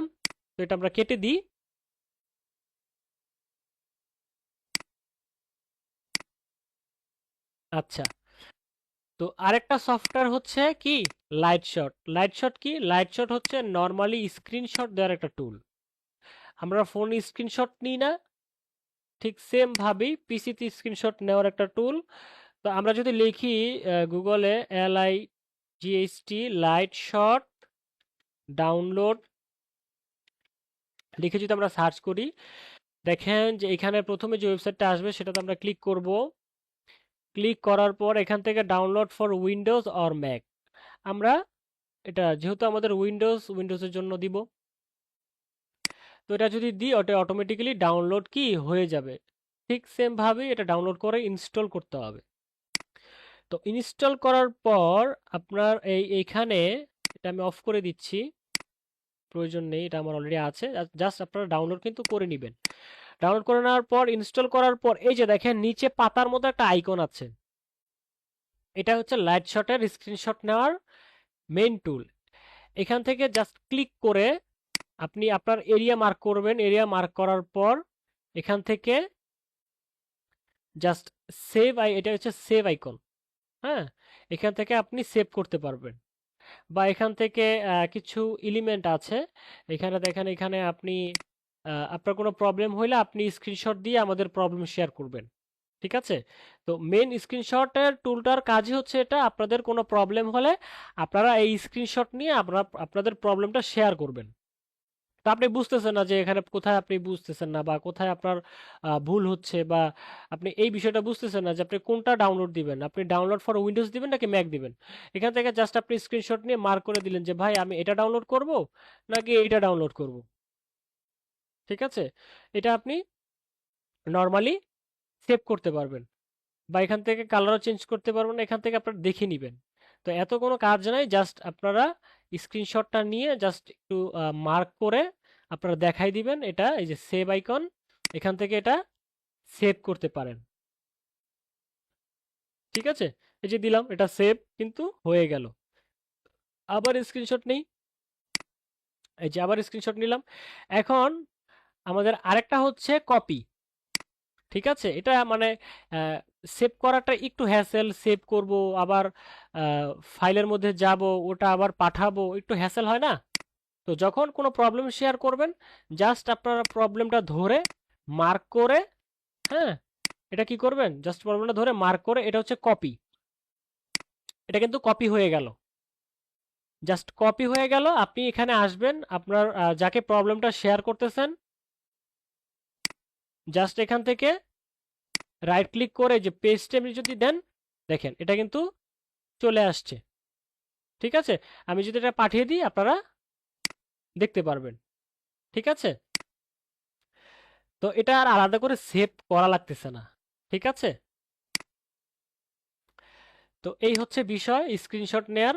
তো এটা আমরা কেটে দিই। আচ্ছা, তো আরেকটা সফটওয়্যার হচ্ছে কি লাইট শট। লাইট শট কি? লাইট শট হচ্ছে নর্মালি স্ক্রিনশট দেওয়ার একটা টুল। আমরা ফোন স্ক্রিনশট নিই না, ঠিক সেম ভাবেই পিসিতে স্ক্রিনশট নেওয়ার একটা টুল। তো আমরা যদি লিখি গুগলে LIGHT লাইট শট ডাউনলোড লিখে যদি আমরা সার্চ করি, দেখেন যে এখানে প্রথমে যে ওয়েবসাইটটা আসবে সেটাতে আমরা ক্লিক করব। ক্লিক করার পর এখান থেকে download for Windows or Mac, আমরা এটা যেহেতু আমাদের উইন্ডোজের জন্য দিব, তো এটা যদি দিই ওটা অটোমেটিক্যালি ডাউনলোড কি হয়ে যাবে। ঠিক সেম ভাবে এটা ডাউনলোড করে ইনস্টল করতে হবে। তো ইনস্টল করার পর আপনার এইখানে এটা আমি অফ করে দিচ্ছি, প্রয়োজন নেই, এটা আমার অলরেডি আছে। জাস্ট আপনারা ডাউনলোড কিন্তু করে নেবেন। ডাউনলোড করে নেওয়ার পর ইনস্টল করার পর এই যে দেখেন নিচে পাতার মতো একটা আইকন আছে, এটা হচ্ছে লাইট শটের স্ক্রিনশট নেওয়ার মেইন টুল। এখান থেকে জাস্ট ক্লিক করে আপনি আপনার এরিয়া মার্ক করবেন। এরিয়া মার্ক করার পর এখান থেকে জাস্ট এটা হচ্ছে সেভ আইকন। হ্যাঁ, এখান থেকে আপনি সেভ করতে পারবেন। বা এখান থেকে কিছু এলিমেন্ট আছে, এখানে দেখেন, এখানে আপনি আপনার কোনো প্রবলেম হইলে আপনি স্ক্রিনশট দিয়ে আমাদের প্রবলেম শেয়ার করবেন। ঠিক আছে? তো মেন স্ক্রিনশটের টুলটার কাজই হচ্ছে এটা, আপনাদের কোনো প্রবলেম হলে আপনারা এই স্ক্রিনশট নিয়ে আপনাদের প্রবলেমটা শেয়ার করবেন। তো আপনি বুঝতেছেন না যে এখানে কোথায় আপনি বুঝতেছেন না বা কোথায় আপনার ভুল হচ্ছে, বা আপনি এই বিষয়টা বুঝতেছেন না যে আপনি কোনটা ডাউনলোড দিবেন, আপনি ডাউনলোড ফর উইন্ডোজ দিবেন নাকি ম্যাক দিবেন। এখান থেকে জাস্ট আপনি স্ক্রিনশট নিয়ে মার্ক করে দিলেন যে ভাই আমি এটা ডাউনলোড করব নাকি এইটা ডাউনলোড করব। ঠিক আছে? এটা আপনি নর্মালি সেভ করতে পারবেন, বা এখান থেকে কালারও চেঞ্জ করতে পারবেন, এখান থেকে আপনারা দেখে নেবেন। তো এত কোনো কাজ নাই, জাস্ট আপনারা স্ক্রিনশটটা নিয়ে জাস্ট একটু মার্ক করে আপনারা দেখাই দিবেন, এটা এই যে সেভ আইকন, এখান থেকে এটা সেভ করতে পারেন। ঠিক আছে? এই যে দিলাম, এটা সেভ কিন্তু হয়ে গেল। আবার স্ক্রিনশট নেই, এই যে আবার স্ক্রিনশট নিলাম। এখন আমাদের আরেকটা হচ্ছে কপি। ঠিক আছে? এটা মানে সেভ করাটা একটু হ্যাসেল, সেভ করব আবার ফাইলের মধ্যে যাব, ওটা আবার পাঠাবো, একটু হ্যাসেল হয় না? তো যখন কোনো প্রবলেম শেয়ার করবেন, জাস্ট আপনারা প্রবলেমটা ধরে মার্ক করে, হ্যাঁ, এটা কি করবেন, জাস্ট প্রবলেমটা ধরে মার্ক করে, এটা হচ্ছে কপি। এটা কিন্তু কপি হয়ে গেল, জাস্ট কপি হয়ে গেল। আপনি এখানে আসবেন, আপনার যাকে প্রবলেমটা শেয়ার করতেছেন, জাস্ট এখান থেকে রাইট ক্লিক করে যে পেস্টে আপনি যদি দেন, দেখেন এটা কিন্তু চলে আসছে। ঠিক আছে? আমি যদি এটা পাঠিয়ে দিই আপনারা দেখতে পারবেন। ঠিক আছে? তো এটা আর আলাদা করে সেভ করা লাগতেছে না। ঠিক আছে? তো এই হচ্ছে বিষয় স্ক্রিনশট নেয়ার,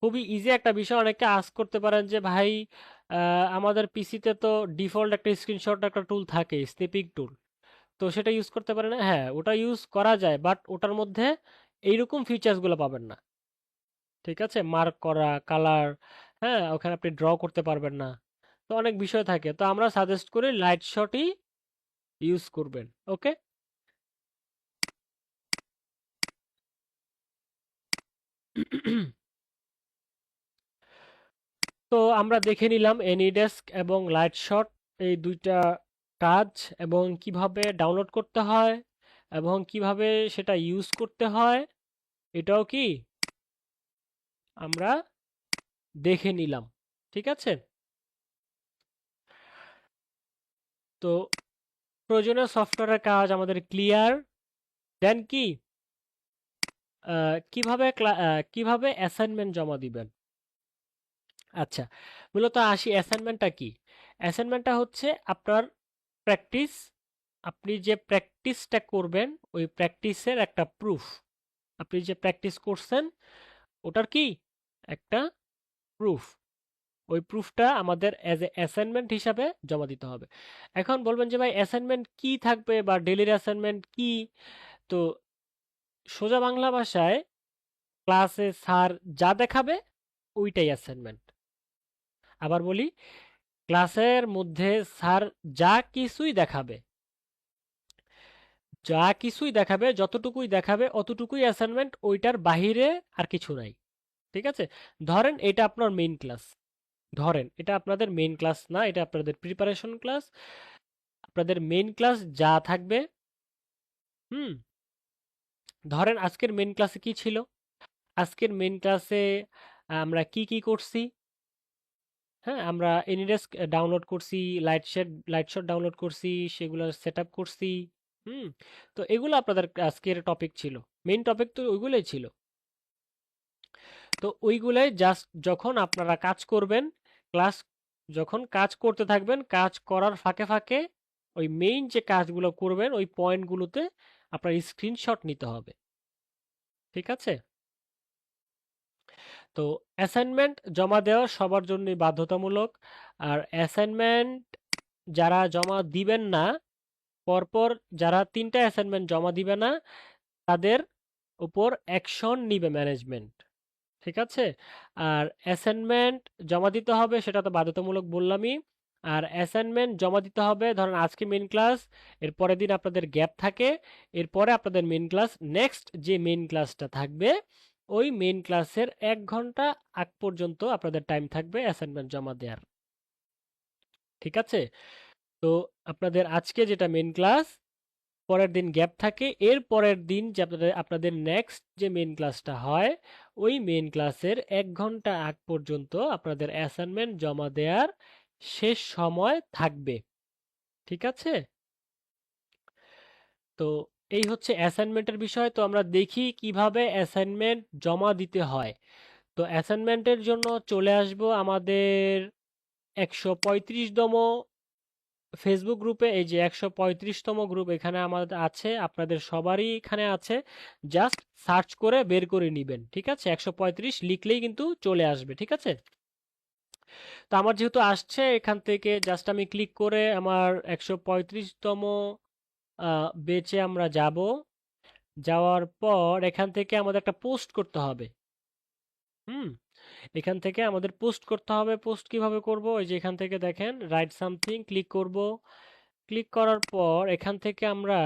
খুবই ইজি একটা বিষয়। অনেকে আস্ক করতে পারেন যে ভাই আমাদের পিসিতে তো ডিফল্ট একটা স্ক্রিনশট একটা টুল থাকে, স্নিপিং টুল, তো সেটা ইউজ করতে পারেন না। হ্যাঁ, ওটা ইউজ করা যায়, বাট ওটার মধ্যে এইরকম ফিচার্সগুলো পাবেন না। ঠিক আছে? মার্ক করা, কালার, হ্যাঁ, ওখানে আপনি ড্র করতে পারবেন না। তো অনেক বিষয় থাকে, তো আমরা সাজেস্ট করি লাইট শটই ইউজ করবেন। ওকে? তো আমরা দেখে নিলাম এনিডেস্ক এবং লাইট শট এই দুইটা কাজ, এবং কিভাবে ডাউনলোড করতে হয় এবং কিভাবে সেটা ইউজ করতে হয়, এটাও কি আমরা দেখে নিলাম। ঠিক আছে? তো প্রয়োজনীয় সফটওয়্যারের কাজ আমাদের ক্লিয়ার। দেন কি কিভাবে অ্যাসাইনমেন্ট জমা দিবেন। আচ্ছা, মূলত আসি অ্যাসাইনমেন্টটা কি। অ্যাসাইনমেন্টটা হচ্ছে আপনার প্র্যাকটিস, আপনি যে প্র্যাকটিসটা করবেন ওই প্র্যাকটিসের একটা প্রুফ। আপনি যে প্র্যাকটিস করছেন ওটার কি একটা প্রুফ। ওই প্রুফটা আমাদের অ্যাজ এ অ্যাসাইনমেন্ট হিসাবে জমা দিতে হবে। এখন বলবেন যে ভাই অ্যাসাইনমেন্ট কি থাকবে বা ডেলির অ্যাসাইনমেন্ট কি? তো সোজা বাংলা ভাষায় ক্লাসে স্যার যা দেখাবে ওইটাই অ্যাসাইনমেন্ট। আবার বলি, ক্লাসের মধ্যে স্যার যা কিছুই দেখাবে, যা কিছুই দেখাবে, যতটুকুই দেখাবে অতটুকুই অ্যাসাইনমেন্ট, ওইটার বাহিরে আর কিছু নাই। ঠিক আছে? ধরেন এটা আপনার মেইন ক্লাস, ধরেন এটা আপনাদের মেইন ক্লাস না, এটা আপনাদের প্রিপারেশন ক্লাস। আপনাদের মেইন ক্লাস যা থাকবে, হুম, ধরেন আজকের মেইন ক্লাসে কি ছিল? আজকের মেইন ক্লাসে আমরা কি কি করছি? হ্যাঁ, আমরা এনিডেস্ক ডাউনলোড করছি, লাইটশট ডাউনলোড করছি, সেগুলো সেট আপ করছি। হুম, তো এগুলো আপনাদের আজকের টপিক ছিল, মেইন টপিক তো ওইগুলোই ছিল। তো ওইগুলাই জাস্ট যখন আপনারা কাজ করবেন, ক্লাস যখন কাজ করতে থাকবেন, কাজ করার ফাঁকে ফাঁকে ওই মেইন যে কাজগুলো করবেন ওই পয়েন্টগুলোতে আপনার স্ক্রিনশট নিতে হবে। ঠিক আছে? তো অ্যাসাইনমেন্ট জমা দেওয়া সবার জন্যই বাধ্যতামূলক। আর অ্যাসাইনমেন্ট যারা জমা দিবেন না, পরপর যারা ৩টা অ্যাসাইনমেন্ট জমা দিবে না, তাদের উপর অ্যাকশন নিবে ম্যানেজমেন্ট। ঠিক আছে? আর অ্যাসাইনমেন্ট জমা দিতে হবে সেটা তো বাধ্যতামূলক বললামই। আর অ্যাসাইনমেন্ট জমা দিতে হবে, ধরেন আজকে মেইন ক্লাস, এর পরের দিন আপনাদের গ্যাপ থাকে, এরপরে আপনাদের মেইন ক্লাস, নেক্সট যে মেইন ক্লাসটা থাকবে ওই মেইন ক্লাসের ১ ঘন্টা আগ পর্যন্ত আপনাদের টাইম থাকবে অ্যাসাইনমেন্ট জমা দেওয়ার। ঠিক আছে? তো আপনাদের আজকে যেটা মেইন ক্লাস, পরের দিন গ্যাপ থাকে, এর পরের দিন যে আপনাদের আপনাদের নেক্সট যে মেইন ক্লাসটা হয় ওই মেইন ক্লাসের ১ ঘন্টা আগ পর্যন্ত আপনাদের অ্যাসাইনমেন্ট জমা দেওয়ার শেষ সময় থাকবে। ঠিক আছে? তো এই হচ্ছে অ্যাসাইনমেন্টের বিষয়। তো আমরা দেখি কিভাবে অ্যাসাইনমেন্ট জমা দিতে হয়। তো অ্যাসাইনমেন্টের জন্য চলে আসব আমাদের ১৩৫তম ফেসবুক গ্রুপে। এই যে ১৩৫তম গ্রুপ এখানে আমাদের আছে, আপনাদের সবারই এখানে আছে। জাস্ট সার্চ করে বের করে নিবেন। ঠিক আছে? ১৩৫ লিখলেই কিন্তু চলে আসবে। ঠিক আছে? তো আমার যেহেতু আসছে, এখান থেকে জাস্ট আমি ক্লিক করে আমার ১৩৫তম বেচে আমরা যাব। যাওয়ার পর এখান থেকে আমাদের একটা পোস্ট করতে হবে। হুম, এখান থেকে আমাদের পোস্ট করতে হবে। পোস্ট কিভাবে করব? ওই যে এখান থেকে দেখেন রাইট সামথিং ক্লিক করব। ক্লিক করার পর এখান থেকে আমরা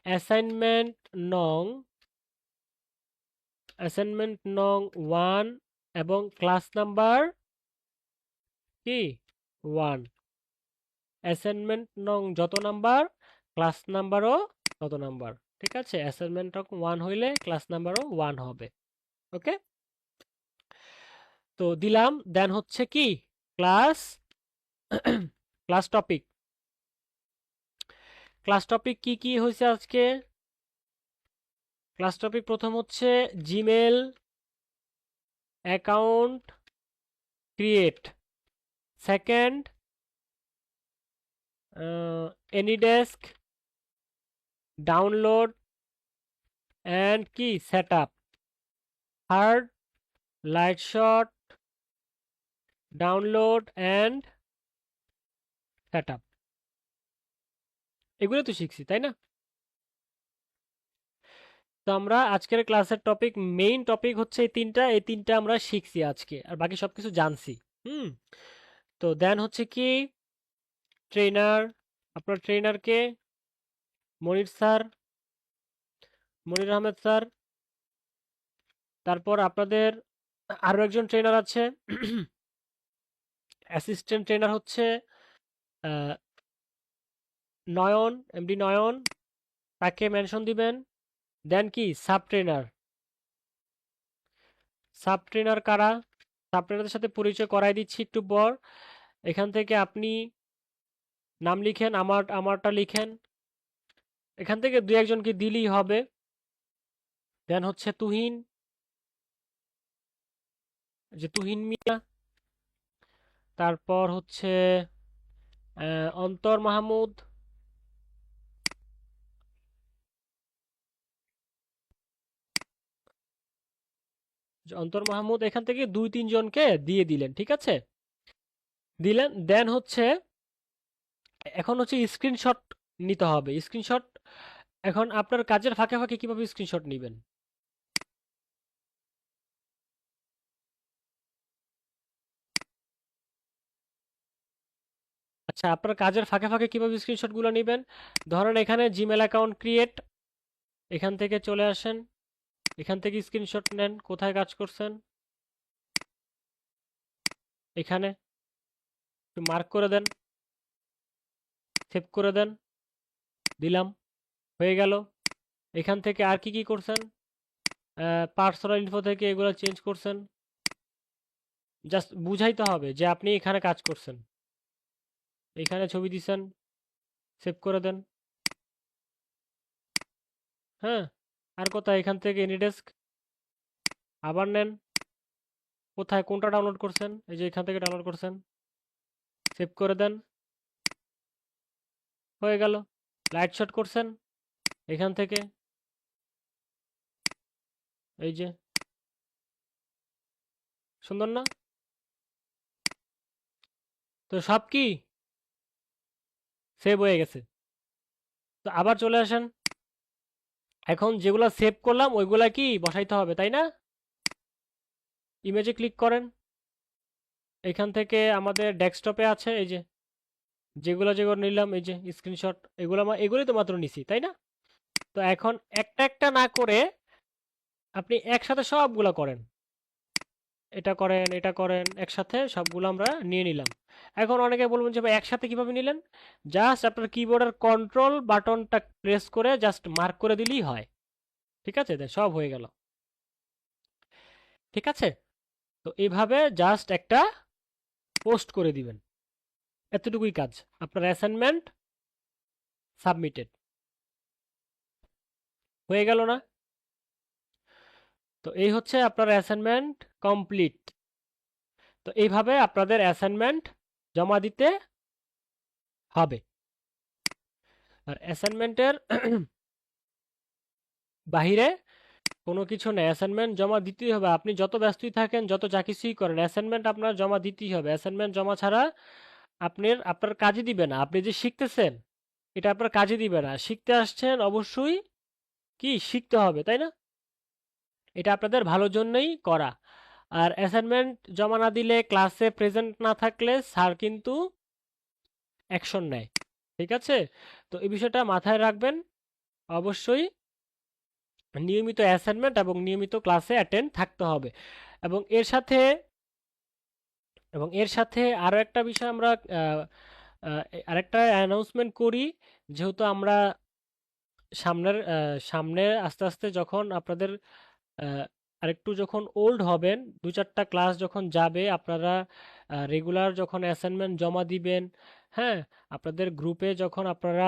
অ্যাসাইনমেন্ট নং অ্যাসাইনমেন্ট নং 1 এবং ক্লাস নাম্বার কি 1, অ্যাসাইনমেন্ট নং যত নাম্বার ক্লাস নাম্বারও তত নাম্বার। ঠিক আছে? অ্যাসাইনমেন্ট নং 1 হইলে ক্লাস নাম্বারও 1 হবে। ওকে, তো দিলাম। দেন হচ্ছে কি class class topic. Class topic কি কি হয়েছে আজকে? ক্লাস টপিক প্রথম হচ্ছে Gmail account create, second AnyDesk download and কি set up, third Lightshot download and set up. এগুলো তো শিখছি, তাই না? তো আমরা আজকের ক্লাসের টপিক, মেইন টপিক হচ্ছে এই তিনটা আমরা শিখছি আজকে, আর বাকি সবকিছু জানছি। হুম, তো দেন হচ্ছে কি ট্রেনার, আপনার ট্রেনারকে মনির স্যার, মনির আহমেদ স্যার। তারপর আপনাদের আরো একজন ট্রেনার আছে, অ্যাসিস্ট্যান্ট ট্রেনার হচ্ছে আহ, নয়ন, এমডি নয়ন, তাকে মেনশন দিবেন। দেন কি সাব ট্রেনার, সাব ট্রেনার কারা? সাব ট্রেনারদের সাথে পরিচয় করাই দিচ্ছি একটু পর। এখান থেকে আপনি নাম লিখেন, আমারটা লিখেন, এখান থেকে দুই একজনকে দিলেই হবে। দেন হচ্ছে তুহিন, যে তুহিন মিয়া। তারপর হচ্ছে অন্তর মাহমুদ। অন্তর মাহমুদ এখান থেকে 2-3 জনকে দিয়ে দিলেন, ঠিক আছে? দিলেন, দেন হচ্ছে এখন হচ্ছে স্ক্রিনশট নিতে হবে। স্ক্রিনশট এখন আপনার কাজের ফাঁকে ফাঁকে কিভাবে স্ক্রিনশট নেবেন? আচ্ছা, আপনার কাজের ফাঁকে ফাঁকে কিভাবে স্ক্রিনশটগুলো নেবেন? ধরেন এখানে জিমেল অ্যাকাউন্ট ক্রিয়েট, এখান থেকে চলে আসেন, এখান থেকে স্ক্রিনশট নেন। কোথায় কাজ করছেন? এখানে একটু মার্ক করে দেন, সেভ করে দেন, দিলাম, হয়ে গেল। এখান থেকে আর কি কি করছেন? পার্সোনাল ইনফো থেকে এগুলো চেঞ্জ করছেন। জাস্ট বুঝাইতে হবে যে আপনি এখানে কাজ করছেন। এখানে ছবি দিছেন, সেভ করে দেন। হ্যাঁ, আর কোথায়? এখান থেকে এনিডেস্ক আবার নেন। কোথায় কোনটা ডাউনলোড করছেন? এই যে এখান থেকে ডাউনলোড করছেন, সেভ করে দেন, হয়ে গেল। লাইট শট করছেন এখান থেকে, এই যে, সুন্দর না? তো সব কি সেভ হয়ে গেছে। তো আবার চলে আসেন, এখন যেগুলা সেভ করলাম ওইগুলা কি বসাইতে হবে, তাই না? ইমেজে ক্লিক করেন, এখান থেকে আমাদের ডেস্কটপে আছে, এই যে যেগুলো যেগুলো নিলাম, এই যে স্ক্রিনশট, এগুলোই তো মাত্র নিছি, তাই না? তো এখন একটা একটা না করে আপনি একসাথে সবগুলা করেন, এটা করেন, এটা করেন, একসাথে সবগুলো আমরা নিয়ে নিলাম। এখন অনেকে বলবেন যে ভাই একসাথে কিভাবে নিলেন? জাস্ট আপনার কিবোর্ডের কন্ট্রোল বাটনটা প্রেস করে জাস্ট মার্ক করে দিলেই হয়, ঠিক আছে? সব হয়ে গেল, ঠিক আছে? তো এইভাবে জাস্ট একটা পোস্ট করে দিবেন, এতটুকুই কাজ। আপনার অ্যাসাইনমেন্ট সাবমিটেড হয়ে গেল না? তো এই হচ্ছে আপনার অ্যাসাইনমেন্ট কমপ্লিট। তো এইভাবে আপনাদের অ্যাসাইনমেন্ট জমা দিতে হবে। আর অ্যাসাইনমেন্টের বাহিরে কোনো কিছু নেই, অ্যাসাইনমেন্ট জমা দিতেই হবে। আপনি যত ব্যস্তই থাকেন, যত যা কিছুই করেন, অ্যাসাইনমেন্ট আপনার জমা দিতেই হবে। অ্যাসাইনমেন্ট জমা ছাড়া আপনার কাজে দিবে না। আপনি যে শিখতেছেন এটা আপনার কাজে দিবে না। শিখতে আসছেন, অবশ্যই কি শিখতে হবে, তাই না? এটা আপনাদের ভালোর জন্যই করা। আর অ্যাসাইনমেন্ট জমা না দিলে, ক্লাসে প্রেজেন্ট না থাকলে স্যার কিন্তু অ্যাকশন নেয়, ঠিক আছে? তো এই বিষয়টা মাথায় রাখবেন। অবশ্যই নিয়মিত অ্যাসাইনমেন্ট এবং নিয়মিত ক্লাসে অ্যাটেন্ড থাকতে হবে। এবং এর সাথে আরও একটা বিষয় আমরা আরেকটা অ্যানাউন্সমেন্ট করি। যেহেতু আমরা সামনে আস্তে আস্তে যখন আপনাদের আহ, আরেকটু যখন ওল্ড হবেন, 2-4টা ক্লাস যখন যাবে, আপনারা রেগুলার যখন অ্যাসাইনমেন্ট জমা দিবেন, হ্যাঁ, আপনাদের গ্রুপে যখন আপনারা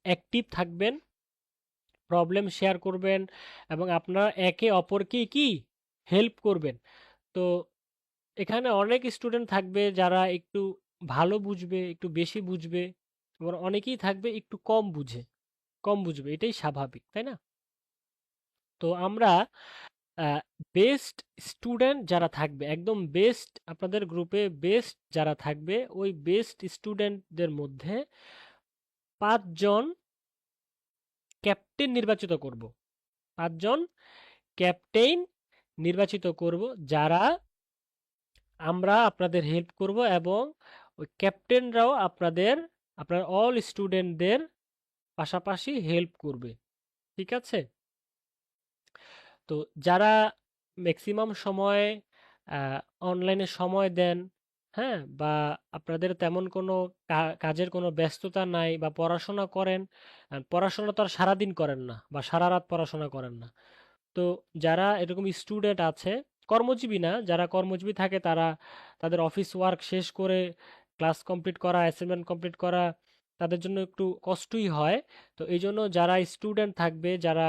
অ্যাক্টিভ থাকবেন, প্রবলেম শেয়ার করবেন এবং আপনারা একে অপরকে কি হেল্প করবেন। তো এখানে অনেক স্টুডেন্ট থাকবে যারা একটু ভালো বুঝবে, একটু বেশি বুঝবে, আবার অনেকেই থাকবে একটু কম বুঝবে, এটাই স্বাভাবিক, তাই না? তো আমরা বেস্ট স্টুডেন্ট যারা থাকবে, একদম বেস্ট, আপনাদের গ্রুপে বেস্ট যারা থাকবে, ওই বেস্ট স্টুডেন্টদের মধ্যে 5 জন ক্যাপ্টেন নির্বাচিত করব। 5 জন ক্যাপ্টেন নির্বাচিত করব, যারা আমরা আপনাদের হেল্প করব এবং ওই ক্যাপ্টেনরাও আপনার অল স্টুডেন্টদের পাশাপাশি হেল্প করবে, ঠিক আছে? তো যারা ম্যাক্সিমাম সময় অনলাইনে সময় দেন, হ্যাঁ, বা আপনাদের তেমন কোনো কাজের কোনো ব্যস্ততা নাই, বা পড়াশোনা করেন, পড়াশোনা তো আর সারাদিন করেন না বা সারা রাত পড়াশোনা করেন না। তো যারা এরকম স্টুডেন্ট আছে, কর্মজীবী না, যারা কর্মজীবী থাকে, তারা তাদের অফিস ওয়ার্ক শেষ করে ক্লাস কমপ্লিট করা, অ্যাসাইনমেন্ট কমপ্লিট করা তাদের জন্য একটু কষ্টই হয়। তো এই জন্য যারা স্টুডেন্ট থাকবে, যারা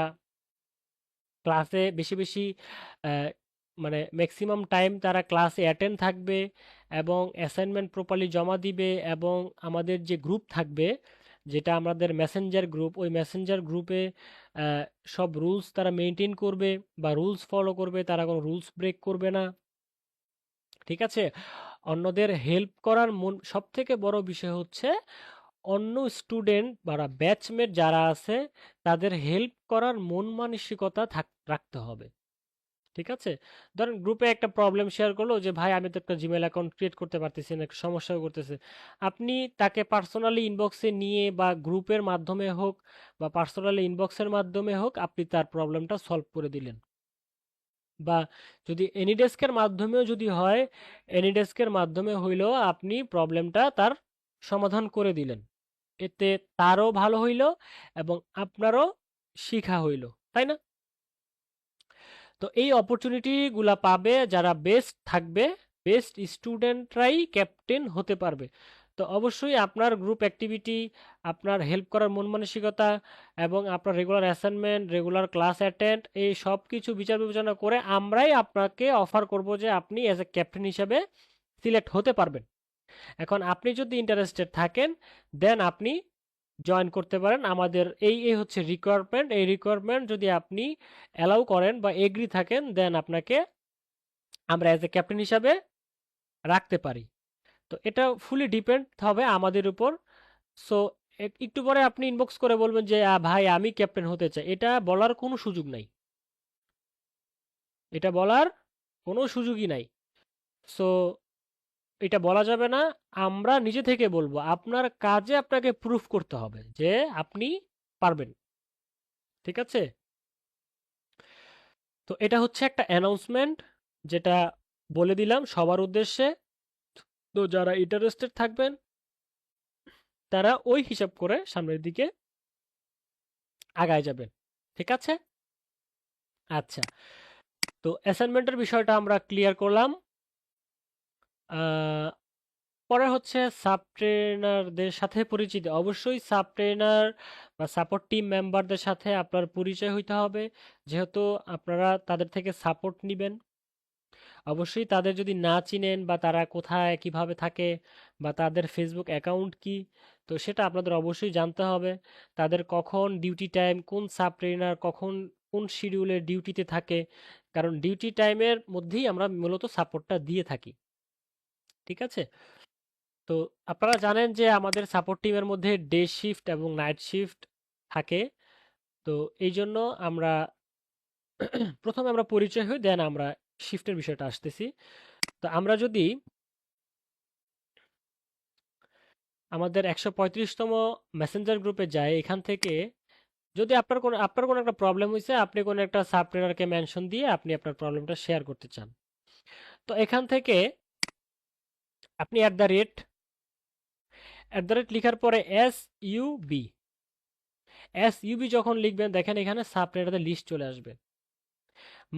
ক্লাসে বেশি বেশি আহ, মানে ম্যাক্সিমাম টাইম তারা ক্লাসে অ্যাটেন্ড থাকবে এবং অ্যাসাইনমেন্ট প্রপারলি জমা দিবে, এবং আমাদের যে গ্রুপ থাকবে, যেটা আমাদের মেসেঞ্জার গ্রুপ, ওই মেসেঞ্জার গ্রুপে আহ, সব রুলস তারা মেনটেন করবে বা রুলস ফলো করবে, তারা কোনো রুলস ব্রেক করবে না। ঠিক আছে, অন্যদের হেল্প করার মন, সব থেকে বড় বিষয় হচ্ছে অন্য স্টুডেন্ট বা ব্যাচমেট যারা আছে তাদের হেল্প করার মন মানসিকতা রাখতে হবে। ঠিক আছে, ধরেন গ্রুপে একটা প্রবলেম শেয়ার করলো যে ভাই আমি তো একটা জিমেল অ্যাকাউন্ট ক্রিয়েট করতে পারতেছি না, একটা সমস্যা করতেছে। আপনি তাকে পার্সোনালি ইনবক্সে নিয়ে বা গ্রুপের মাধ্যমে হোক বা পার্সোনালি ইনবক্সের মাধ্যমে হোক আপনি তার প্রবলেমটা সলভ করে দিলেন। বা যদি এনিডেস্কের মাধ্যমেও যদি হয়, এনিডেস্কের মাধ্যমে হইলেও আপনি প্রবলেমটা তার সমাধান করে দিলেন। এতে তারও ভালো হইল এবং আপনারও শিখা হইল, তাই না? তো এই অপরচুনিটিগুলা পাবে যারা বেস্ট থাকবে, বেস্ট স্টুডেন্টরাই ক্যাপ্টেন হতে পারবে। তো অবশ্যই আপনার গ্রুপ অ্যাক্টিভিটি, আপনার হেল্প করার মন মানসিকতা এবং আপনার regular assignment, regular class attend, এই সব কিছু বিচার বিবেচনা করে আমরাই আপনাকে অফার করব যে আপনি অ্যাজ এ ক্যাপ্টেন হিসেবে সিলেক্ট হতে পারবেন। এখন আপনি যদি ইন্টারেস্টেড থাকেন দেন আপনি জয়েন করতে পারেন। আমাদের এই হচ্ছে রিকোয়ারমেন্ট। এই রিকোয়ারমেন্ট যদি আপনি অ্যালাউ করেন বা এগ্রি থাকেন দেন আপনাকে আমরা অ্যাজ এ ক্যাপ্টেন হিসাবে রাখতে পারি। তো এটা ফুলি ডিপেন্ড হবে আমাদের উপর। সো একটু পরে আপনি ইনবক্স করে বলবেন যে ভাই আমি ক্যাপ্টেন হতে চাই, এটা বলার কোনো সুযোগ নাই, এটা বলার কোনো সুযোগই নাই। সো এটা বলা যাবে না, আমরা নিজে থেকে বলবো। আপনার কাজে আপনাকে প্রুফ করতে হবে যে আপনি পারবেন। ঠিক আছে, তো এটা হচ্ছে একটা অ্যানাউন্সমেন্ট যেটা বলে দিলাম সবার উদ্দেশ্যে। তো যারা ইন্টারেস্টেড থাকবেন তারা ওই হিসাব করে সামনের দিকে আগায় যাবেন। ঠিক আছে, আচ্ছা। তো অ্যাসাইনমেন্টের বিষয়টা আমরা ক্লিয়ার করলাম। আহ, পরে হচ্ছে সাব ট্রেনারদের সাথে পরিচিতি। অবশ্যই সাব ট্রেনার বা সাপোর্ট টিম মেম্বারদের সাথে আপনার পরিচয় হইতে হবে, যেহেতু আপনারা তাদের থেকে সাপোর্ট নেবেন। অবশ্যই তাদের যদি না চিনেন বা তারা কোথায় কিভাবে থাকে বা তাদের ফেসবুক অ্যাকাউন্ট কি, তো সেটা আপনাদের অবশ্যই জানতে হবে। তাদের কখন ডিউটি টাইম, কোন সাব ট্রেনার কখন কোন শিডিউলে ডিউটিতে থাকে, কারণ ডিউটি টাইমের মধ্যেই আমরা মূলত সাপোর্টটা দিয়ে থাকি। ঠিক আছে, তো আপনারা জানেন যে আমাদের সাপোর্ট টিমের মধ্যে ডে শিফট এবং নাইট শিফট থাকে। তো এই জন্য আমরা প্রথমে আমরা পরিচয় হই দেন আমরা শিফটের বিষয়টা আসতেছি। তো আমরা যদি আমাদের ১৩৫তম মেসেঞ্জার গ্রুপে যাই, এখান থেকে যদি আপনার কোনো একটা প্রবলেম হয়েছে, আপনি কোনো একটা সাব ট্রেনারকে মেনশন দিয়ে আপনি আপনার প্রবলেমটা শেয়ার করতে চান, তো এখান থেকে আপনি @@, লিখার পরে এস ইউবি যখন লিখবেন দেখেন এখানে সাব ট্রেনারদের লিস্ট চলে আসবে।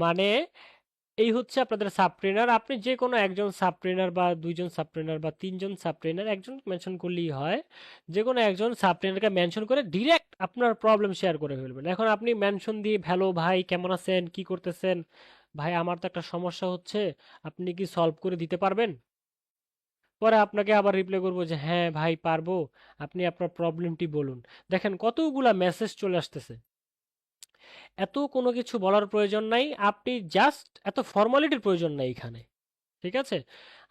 মানে এই হচ্ছে আপনাদের সাব ট্রেনার। আপনি যে কোনো একজন সাব ট্রেনার বা দুইজন সাব ট্রেনার বা তিনজন সাব ট্রেনার, একজন মেনশন করলেই হয়। যে কোনো একজন সাব ট্রেনারকে মেনশন করে ডিরেক্ট আপনার প্রবলেম শেয়ার করে ফেলবেন। এখন আপনি মেনশন দিয়ে হ্যালো ভাই কেমন আছেন, কি করতেছেন, ভাই আমার তো একটা সমস্যা হচ্ছে, আপনি কি সলভ করে দিতে পারবেন? পরে আপনাকে আবার রিপ্লাই করবো যে হ্যাঁ ভাই পারবো, আপনি আপনার প্রবলেমটি বলুন। দেখেন কতগুলা মেসেজ চলে আসতেছে। এত কোনো কিছু বলার প্রয়োজন নাই, আপনি জাস্ট এত ফর্মালিটির প্রয়োজন নাই এখানে। ঠিক আছে,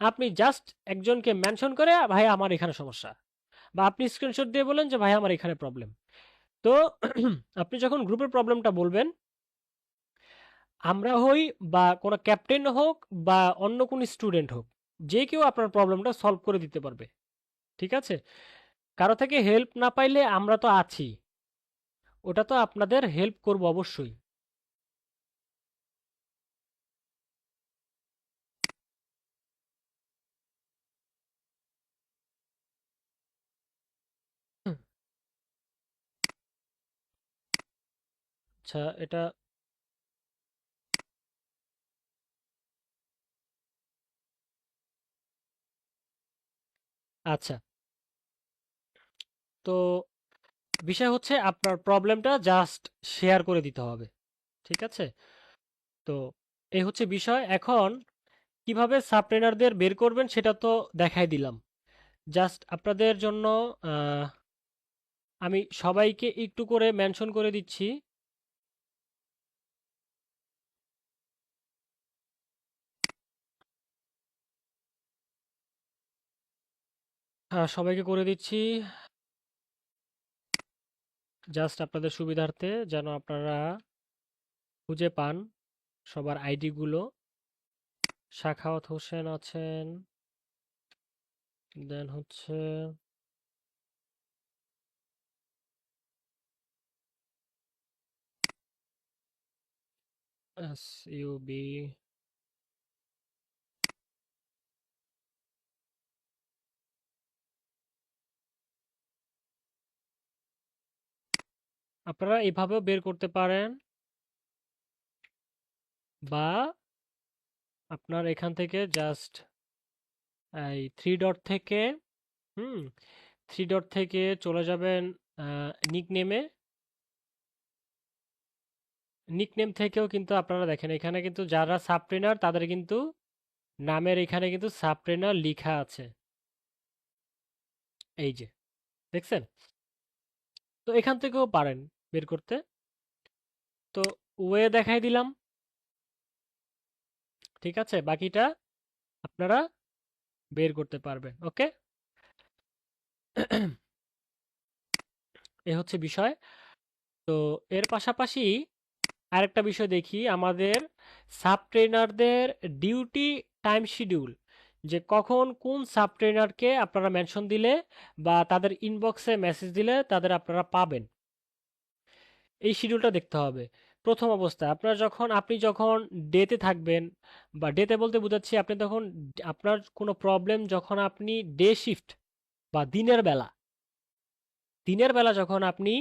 আপনি জাস্ট একজনকে মেনশন করে ভাই আমার এখানে সমস্যা, বা আপনি স্ক্রিনশট দিয়ে বলেন যে ভাই আমার এখানে প্রবলেম। তো আপনি যখন গ্রুপের প্রবলেমটা বলবেন, আমরা হই বা কোনো ক্যাপ্টেন হোক বা অন্য কোনো স্টুডেন্ট হোক, যে কেউ আপনার প্রবলেমটা সলভ করে দিতে পারবে। ঠিক আছে, কারো থেকে হেল্প না পাইলে আমরা তো আছি, ওটা তো আপনাদের হেল্প করব অবশ্যই। আচ্ছা, এটা আচ্ছা, তো বিষয় হচ্ছে আপনার প্রবলেমটা জাস্ট শেয়ার করে দিতে হবে। ঠিক আছে, তো এই হচ্ছে বিষয়। এখন কিভাবে সাবট্রেনারদের বের করবেন সেটা তো দেখাই দিলাম। জাস্ট আপনাদের জন্য আমি সবাইকে একটু করে মেনশন করে দিচ্ছি। হ্যাঁ, সবাইকে করে দিচ্ছি, জাস্ট আপনাদের সুবিধার্থে যেন আপনারা খুঁজে পান সবার আইডি গুলো। সাখাওয়াত হোসেন আছেন, দেন হচ্ছে SUB, আপনারা এভাবেও বের করতে পারেন, বা আপনার এখান থেকে জাস্ট এই থ্রি ডট থেকে থ্রি ডট থেকে চলে যাবেন নিকনেমে। নিকনেম থেকেও কিন্তু আপনারা দেখেন এখানে কিন্তু যারা সাবট্রেনার তাদের কিন্তু নামের এখানে কিন্তু সাবট্রেনার লেখা আছে, এই যে দেখছেন। তো এখান থেকেও পারেন বের করতে। তো ওয়ে দেখাই দিলাম, ঠিক আছে, বাকিটা আপনারা বের করতে পারবেন। ওকে, এ হচ্ছে বিষয়। তো এর পাশাপাশি আরেকটা বিষয় দেখি, আমাদের সাব ট্রেনারদের ডিউটি টাইম শিডিউল, যে কখন কোন সাব ট্রেনারকে আপনারা মেনশন দিলে বা তাদের ইনবক্সে মেসেজ দিলে তাদের আপনারা পাবেন, এই শিডিউলটা দেখতে হবে। প্রথম অবস্থায় আপনি যখন ডেতে থাকবেন, বা ডেতে বলতে বোঝাচ্ছি আপনি তখন আপনার কোনো প্রবলেম যখন আপনি ডে শিফট বা দিনের বেলা যখন আপনি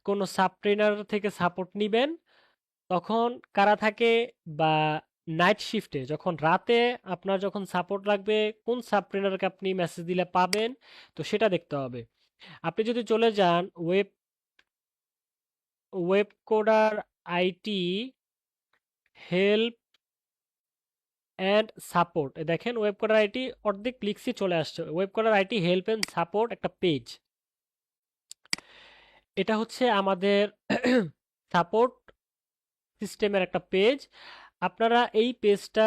কোনো সাব ট্রেনার থেকে সাপোর্ট নিবেন, তখন কারা থাকে, বা নাইট শিফটে যখন রাতে আপনার যখন সাপোর্ট লাগবে কোন সাব ট্রেনারকে আপনি মেসেজ দিলে পাবেন, তো সেটা দেখতে হবে। আপনি যদি চলে যান web coder IT help and support, দেখেন ওয়েব কোডার আইটি অর্ধেক ক্লিকসই চলে আসছে, web coder IT help and support একটা পেজ, এটা হচ্ছে আমাদের সাপোর্ট সিস্টেমের একটা পেজ। আপনারা এই পেজটা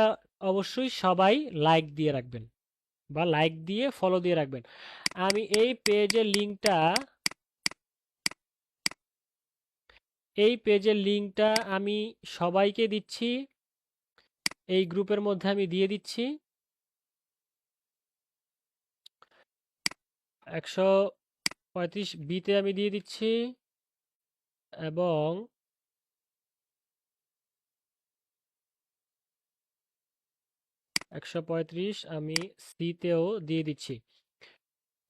অবশ্যই সবাই লাইক দিয়ে রাখবেন, বা লাইক দিয়ে ফলো দিয়ে রাখবেন। আমি এই পেজের লিঙ্কটা আমি সবাইকে দিচ্ছি, এই গ্রুপের মধ্যে আমি দিয়ে দিচ্ছি। 135 বিতে আমি দিয়ে দিচ্ছি, এবং 135 আমি সিতেও দিয়ে দিচ্ছি।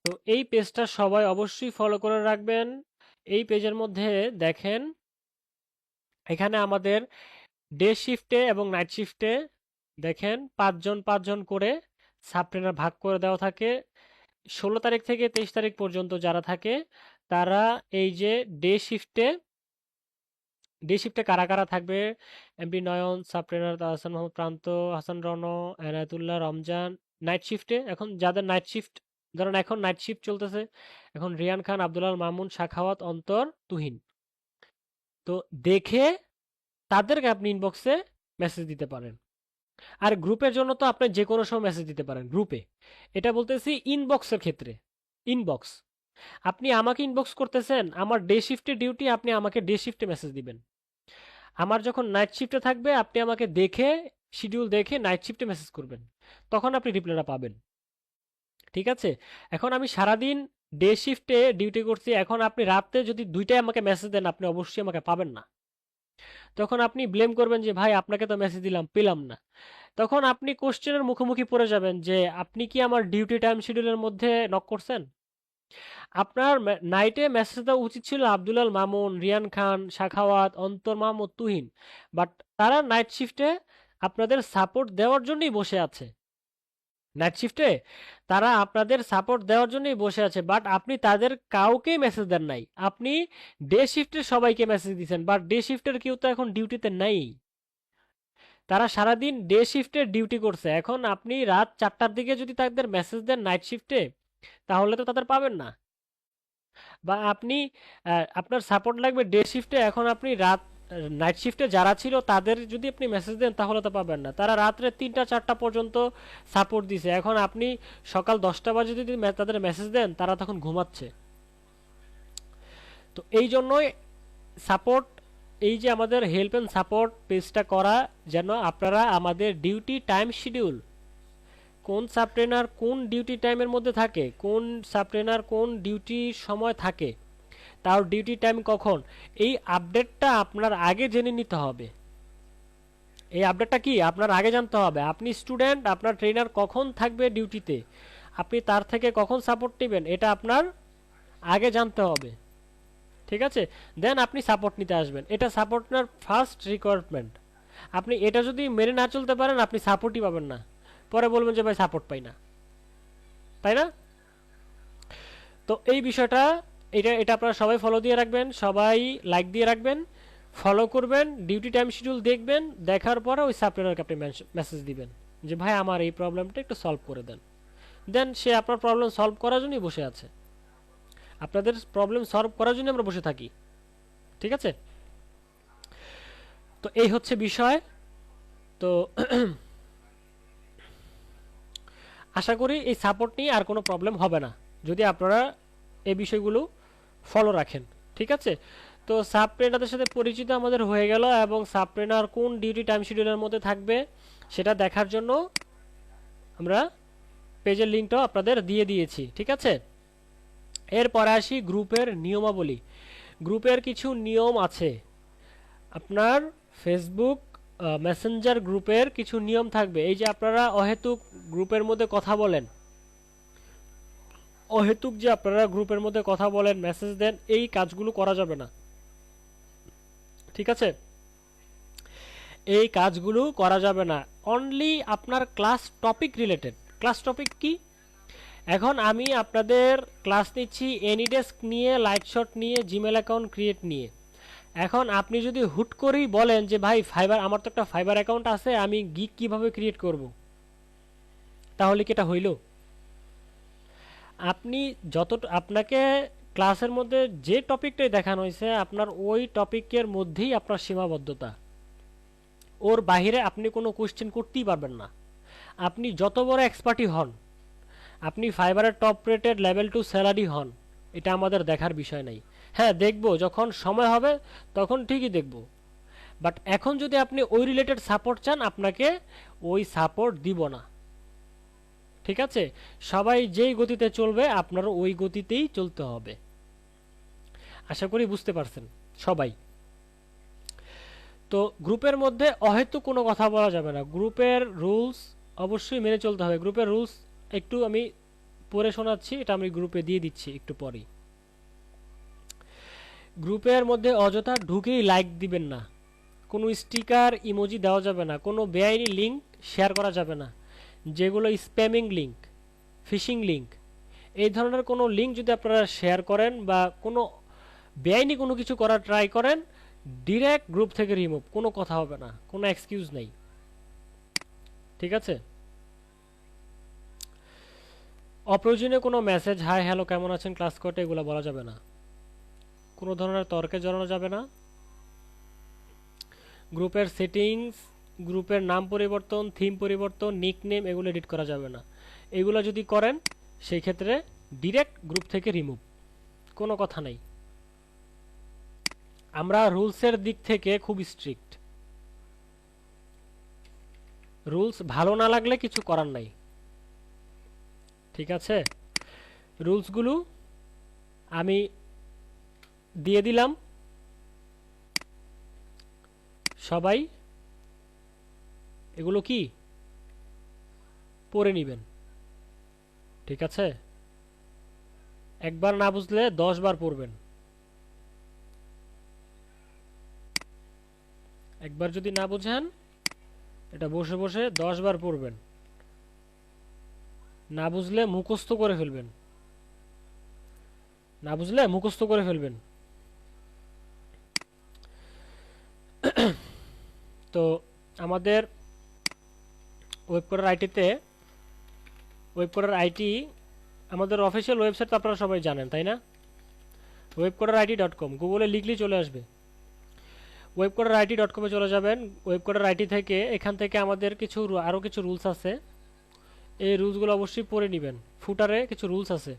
তো এই পেজটা সবাই অবশ্যই ফলো করে রাখবেন। এই পেজের মধ্যে দেখেন এখানে আমাদের ডে শিফটে এবং নাইট শিফটে দেখেন 5 জন করে সাব ট্রেনার ভাগ করে দেওয়া থাকে। 16 তারিখ থেকে 23 তারিখ পর্যন্ত যারা থাকে তারা এই যে ডে শিফটে কারা কারা থাকবে, এমপি নয়ন, সাব ট্রেনার হাসান মোহাম্মদ প্রান্ত, হাসান রণ, এনায়েতুল্লাহ, রমজান। নাইট শিফটে এখন যাদের নাইট শিফট, ধরেন এখন নাইট শিফট চলতেছে, এখন রিয়ান খান, আব্দুল্লাহ মামুন, সাখাওয়াত, অন্তর, তুহিন। তো দেখে তাদেরকে আপনি ইনবক্সে মেসেজ দিতে পারেন। আর গ্রুপের জন্য তো আপনি যে কোনো সময় মেসেজ দিতে পারেন গ্রুপে, এটা বলতেছি ইনবক্সের ক্ষেত্রে। ইনবক্স, আপনি আমাকে ইনবক্স করতেছেন, আমার ডে শিফটে ডিউটি, আপনি আমাকে ডে শিফটে মেসেজ দিবেন। আমার যখন নাইট শিফটে থাকবে আপনি আমাকে দেখে শিডিউল দেখে নাইট শিফটে মেসেজ করবেন, তখন আপনি রিপ্লাইটা পাবেন। ঠিক আছে, এখন আমি সারাদিন ডে শিফটে ডিউটি করছি, এখন আপনি রাতে যদি দুইটাই আমাকে মেসেজ দেন আপনি অবশ্যই আমাকে পাবেন না। তখন আপনি ব্লেম করবেন যে ভাই আপনাকে তো মেসেজ দিলাম পেলাম না। তখন আপনি কোশ্চেনের মুখোমুখি পড়ে যাবেন যে আপনি কি আমার ডিউটি টাইম শিডিউলের মধ্যে নক করছেন? আপনার নাইটে মেসেজ দেওয়া উচিত ছিল আব্দুলাল মামুন, রিয়ান খান, সাখাওয়াত, অন্তর মাহমুদ, তুহিন। বাট তারা নাইট শিফটে আপনাদের সাপোর্ট দেওয়ার জন্যই বসে আছে। নাইট শিফটে তারা আপনাদের সাপোর্ট দেওয়ার জন্যই বসে আছে, বাট আপনি তাদের কাউকেই মেসেজ দেন নাই। আপনি ডে শিফটের সবাইকে মেসেজ দিয়েছেন, বাট ডে শিফটের কেউ তো এখন ডিউটিতে নাই। তারা সারাদিন ডে শিফটে ডিউটি করছে, এখন আপনি রাত 4টার দিকে যদি তাদের মেসেজ দেন নাইট শিফটে, তাহলে তো তাদের পাবেন না। বা আপনি আপনার সাপোর্ট লাগবে ডে শিফটে, এখন আপনি রাত নাইট শিফটে যারা ছিল তাদের যদি আপনি মেসেজ দেন তাহলে তো পাবেন না। তারা রাত্রে 3টা 4টা পর্যন্ত সাপোর্ট দিছে, এখন আপনি সকাল 10টা বাজে যদি তাদের মেসেজ দেন তারা তখন ঘুমাচ্ছে। তো এই জন্যই সাপোর্ট, এই যে আমাদের হেল্প অ্যান্ড সাপোর্ট পেজটা করা, যেন আপনারা আমাদের ডিউটি টাইম শিডিউল, কোন সাবট্রেনার কোন ডিউটি টাইমের মধ্যে থাকে, কোন সাবট্রেনার কোন ডিউটি সময় থাকে, তার ডিউটি টাইম কখন, এই আপডেটটা আপনার আগে জেনে নিতে হবে। এই আপডেটটা কি আপনার আগে জানতে হবে। আপনি স্টুডেন্ট, আপনার ট্রেনার কখন থাকবে ডিউটিতে, আপনি তার থেকে কখন সাপোর্ট নেবেন, এটা আপনার আগে জানতে হবে। ঠিক আছে, দেন আপনি সাপোর্ট নিতে আসবেন। এটা সাপোর্টনার ফার্স্ট রিকোয়ারমেন্ট। আপনি এটা যদি মেনে না চলতে পারেন আপনি সাপোর্টই পাবেন না, পরে বলবেন যে ভাই সাপোর্ট পাই না, তাই না? তো এই বিষয়টা, এটা আপনারা সবাই ফলো দিয়ে রাখবেন, সবাই লাইক দিয়ে রাখবেন, ফলো করবেন, ডিউটি টাইম শিডিউল দেখবেন, দেখার পরে ওই সাপ্লায়ারকে আপনি মেসেজ দিবেন যে ভাই আমার এই প্রবলেমটা একটু সলভ করে দেন। দেন সে আপনার প্রবলেম সলভ করার জন্যই বসে আছে। আপনাদের প্রবলেম সলভ করার জন্য আমরা বসে থাকি। ঠিক আছে, তো এই হচ্ছে বিষয়। তো আশা করি এই সাপোর্ট নিয়ে আর কোনো প্রবলেম হবে না যদি আপনারা এই বিষয়গুলো ফলো রাখেন। ঠিক আছে, তো সাব ট্রেনারদের সাথে পরিচিত আমাদের হয়ে গেল, এবং সাব ট্রেনার কোন ডিউটি টাইম শিডিউলের মধ্যে থাকবে সেটা দেখার জন্য আমরা পেজের লিঙ্কটাও আপনাদের দিয়ে দিয়েছি। ঠিক আছে, এরপরে আসি গ্রুপের নিয়মাবলী। গ্রুপের কিছু নিয়ম আছে। আপনার ফেসবুক মেসেঞ্জার গ্রুপের কিছু নিয়ম থাকবে। এই যে আপনারা অহেতুক গ্রুপের মধ্যে কথা বলেন, অহেতুক যে আপনারা গ্রুপের মধ্যে কথা বলেন, মেসেজ দেন, এই কাজগুলো করা যাবে না। ঠিক আছে, এই কাজগুলো করা যাবে না। অনলি আপনার class topic related. Class topic কি? এখন আমি আপনাদের ক্লাস নিচ্ছি এনিডেস্ক নিয়ে, লাইটশট নিয়ে, জিমেল অ্যাকাউন্ট ক্রিয়েট নিয়ে। এখন আপনি যদি হুট করেই বলেন যে ভাই ফাইবার, আমার তো একটা ফাইবার অ্যাকাউন্ট আছে, আমি গিগ কিভাবে ক্রিয়েট করব, তাহলে কি এটা হইল? আপনি আপনাকে ক্লাসের মধ্যে যে টপিকটাই দেখানো হয়েছে আপনার ওই টপিকের মধ্যেই আপনার সীমাবদ্ধতা, ওর বাহিরে আপনি কোনো কোশ্চেন করতেই পারবেন না। আপনি যত বড় এক্সপার্টই হন, আপনি ফাইবারের টপ রেটেড লেভেল 2 স্যালারি হন, এটা আমাদের দেখার বিষয় নাই। হ্যাঁ দেখব, যখন সময় হবে তখন ঠিকই দেখব, বাট এখন যদি আপনি ওই রিলেটেড সাপোর্ট চান আপনাকে ওই সাপোর্ট দিব না। ঠিক আছে, সবাই যেই গতিতে চলবে আপনারও ওই গতিতেই চলতে হবে। আশা করি বুঝতে পারছেন সবাই। তো গ্রুপের মধ্যে অহেতুক কোনো কথা বলা যাবে না। গ্রুপের রুলস অবশ্যই মেনে চলতে হবে। গ্রুপের রুলস একটু আমি পড়ে শোনাচ্ছি, এটা আমি গ্রুপে দিয়ে দিচ্ছি একটু পরেই। গ্রুপের মধ্যে অযথা ঢুকেই লাইক দিবেন না, কোনো স্টিকার ইমোজি দেওয়া যাবে না, কোনো বেআইনি লিঙ্ক শেয়ার করা যাবে না, যেগুলো স্প্যামিং লিঙ্ক, ফিশিং লিঙ্ক, এই ধরনের কোনো লিঙ্ক যদি আপনারা শেয়ার করেন বা কোনো বেআইনি কোনো কিছু করার ট্রাই করেন, ডিরেক্ট গ্রুপ থেকে রিমুভ, কোনো কথা হবে না, কোনো এক্সকিউজ নেই। ঠিক আছে, অপ্রয়োজনীয় কোনো মেসেজ, হাই হ্যালো কেমন আছেন ক্লাস করতে, এগুলো বলা যাবে না। কোনো ধরনের তর্কে জড়ানো যাবে না। গ্রুপের সেটিংস, গ্রুপের নাম পরিবর্তন, থিম পরিবর্তন, নিকনেম, এগুলো এডিট করা যাবে না। এগুলো যদি করেন সেই ক্ষেত্রে ডিরেক্ট গ্রুপ থেকে রিমুভ, কোনো কথা নাই। আমরা রুলসের দিক থেকে খুব স্ট্রিক্ট। রুলস ভালো না লাগলে কিছু করার নাই। ঠিক আছে, রুলসগুলো আমি দিয়ে দিলাম, সবাই এগুলো কি পড়ে নেবেন। ঠিক আছে, একবার না বুঝলে 10 বার পড়বেন। একবার যদি না বুঝেন এটা বসে বসে 10 বার পড়বেন, না বুঝলে মুখস্থ করে ফেলবেন, না বুঝলে মুখস্থ করে ফেলবেন। তো আমাদের ওয়েব কোডার আইটিতে, ওয়েব কোডার আইটি আমাদের অফিসিয়াল ওয়েবসাইট তো আপনারা সবাই জানেন তাই না? webcoderIT.com গুগলে লিখলেই চলে আসবে। webcoderIT.com এ চলে যাবেন। webcoderIT থেকে এখান থেকে আমাদের আরও কিছু রুলস আছে, এই রুলসগুলো অবশ্যই পড়ে নেবেন। ফুটারে কিছু রুলস আছে।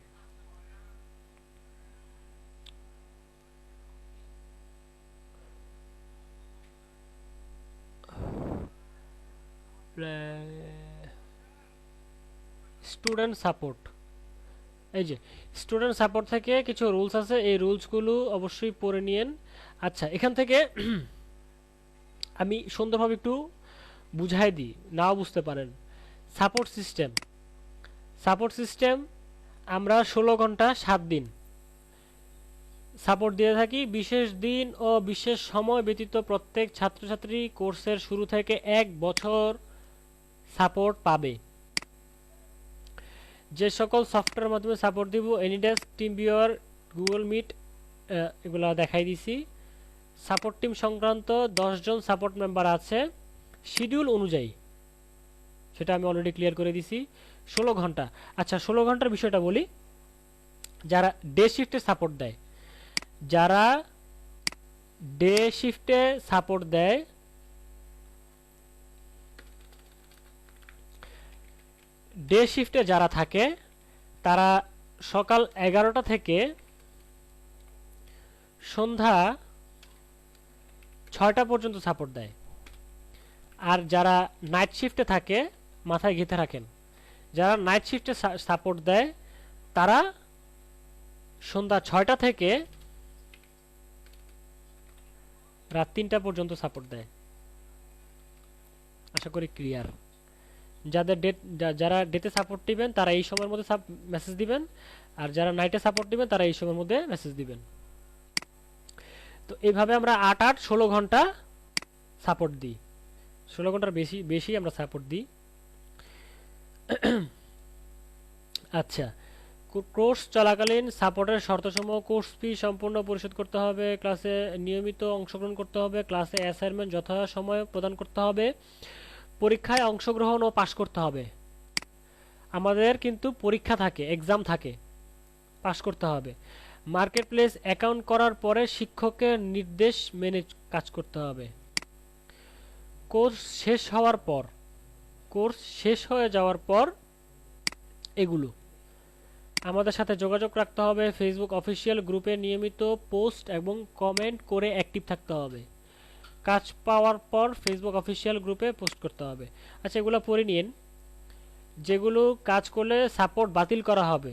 স্টুডেন্ট সাপোর্ট, এই যে স্টুডেন্ট সাপোর্ট থেকে কিছু রুলস আছে, এই রুলসগুলো অবশ্যই পড়ে নিয়েন। আচ্ছা, এখান থেকে আমি সুন্দরভাবে একটু বুঝাই দিই, নাও বুঝতে পারেন। সাপোর্ট সিস্টেম আমরা 16 ঘন্টা 7 দিন সাপোর্ট দিয়ে থাকি। বিশেষ দিন ও বিশেষ সময় ব্যতীত প্রত্যেক ছাত্রছাত্রী কোর্সের শুরু থেকে 1 বছর সাপোর্ট পাবে। যে সকল সফটওয়্যারের মাধ্যমে সাপোর্ট দিব, এনিডেস্ক, টিমভিউয়ার, গুগল মিট, এগুলো দেখাই দিছি। সাপোর্ট টিম সংক্রান্ত 10 জন সাপোর্ট মেম্বার আছে শিডিউল অনুযায়ী, সেটা আমি অলরেডি ক্লিয়ার করে দিছি। 16 ঘন্টা। আচ্ছা, 16 ঘন্টার বিষয়টা বলি। যারা ডে শিফটে সাপোর্ট দেয়, যারা ডে শিফটে সাপোর্ট দেয়, ডে শিফটে যারা থাকে তারা সকাল 11টা থেকে সন্ধ্যা 6টা পর্যন্ত সাপোর্ট দেয়। আর যারা নাইট শিফটে থাকে, মাথায় গেঁথে রাখেন, যারা নাইট শিফটে সাপোর্ট দেয় তারা সন্ধ্যা 6টা থেকে রাত 3টা পর্যন্ত সাপোর্ট দেয়। আশা করি ক্লিয়ার। যারা ডেতে সাপোর্ট দিবেন তারা এই সময়ের মধ্যে মেসেজ দিবেন, আর যারা নাইটে সাপোর্ট দিবেন তারা এই সময়ের মধ্যে মেসেজ দিবেন। তো এইভাবে আমরা 8-8-16 ঘন্টা সাপোর্ট দিই, 16 ঘন্টার বেশি আমরা সাপোর্ট দিই। আচ্ছা, কোর্স চলাকালীন সাপোর্টের শর্তসমূহ: কোর্স ফি সম্পূর্ণ পরিশোধ করতে হবে, ক্লাসে নিয়মিত অংশগ্রহণ করতে হবে, ক্লাসে অ্যাসাইনমেন্ট যথাসময়ে প্রদান করতে হবে, পরীক্ষায় অংশগ্রহণ ও পাশ করতে হবে। আমাদের কিন্তু পরীক্ষা থাকে, এক্সাম থাকে, পাশ করতে হবে। মার্কেট প্লেস অ্যাকাউন্ট করার পরে শিক্ষকের নির্দেশ মেনে কাজ করতে হবে। কোর্স শেষ হয়ে যাওয়ার পর এগুলো আমাদের সাথে যোগাযোগ রাখতে হবে। ফেসবুক অফিসিয়াল গ্রুপে নিয়মিত পোস্ট এবং কমেন্ট করে অ্যাক্টিভ থাকতে হবে। কাজ পাওয়ার পর ফেসবুক অফিসিয়াল গ্রুপে পোস্ট করতে হবে। আচ্ছা, এগুলো পড়ে নিন। যেগুলো কাজ করলে সাপোর্ট বাতিল করা হবে: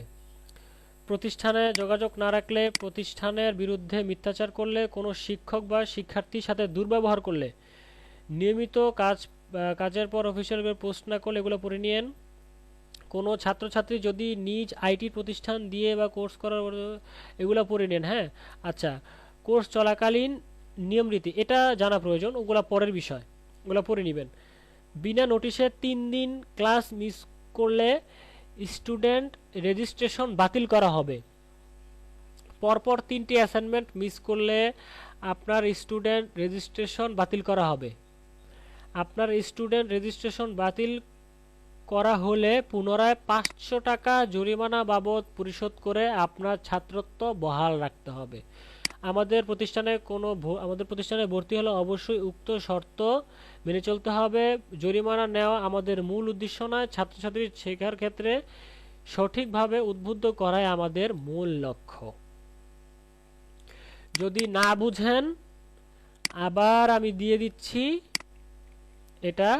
প্রতিষ্ঠানে যোগাযোগ না রাখলে, প্রতিষ্ঠানের বিরুদ্ধে মিথ্যাচার করলে, কোনো শিক্ষক বা শিক্ষার্থীর সাথে দুর্ব্যবহার করলে, নিয়মিত কাজের পর অফিসিয়াল গ্রুপে পোস্ট না করলে, এগুলো পড়ে নিন। কোনো ছাত্রছাত্রী যদি নিজ আইটি প্রতিষ্ঠান দিয়ে বা কোর্স করার, এগুলো পড়ে নিন। হ্যাঁ, আচ্ছা, কোর্স চলাকালীন নিয়মরীতি, এটা জানা প্রয়োজন, ওগুলো পরের বিষয়, ওগুলো পড়ে নেবেন। বিনা নোটিশে 3 দিন ক্লাস মিস করলে স্টুডেন্ট রেজিস্ট্রেশন বাতিল করা হবে। পরপর 3টি অ্যাসাইনমেন্ট মিস করলে আপনার স্টুডেন্ট রেজিস্ট্রেশন বাতিল করা হবে। আপনার স্টুডেন্ট রেজিস্ট্রেশন বাতিল করা হলে পুনরায় 500 টাকা জরিমানা বাবদ পরিশোধ করে আপনার ছাত্রত্ব বহাল রাখতে হবে। আমাদের প্রতিষ্ঠানে ভর্তি হলে অবশ্যই উক্ত শর্ত মেনে চলতে হবে। জরিমানা নেওয়া আমাদের মূল উদ্দেশ্য নয়, ছাত্রছাত্রীর শেখার ক্ষেত্রে সঠিকভাবে উদ্বুদ্ধ করাই আমাদের মূল লক্ষ্য। যদি না বুঝেন, আবার আমি দিয়ে দিচ্ছি, এটা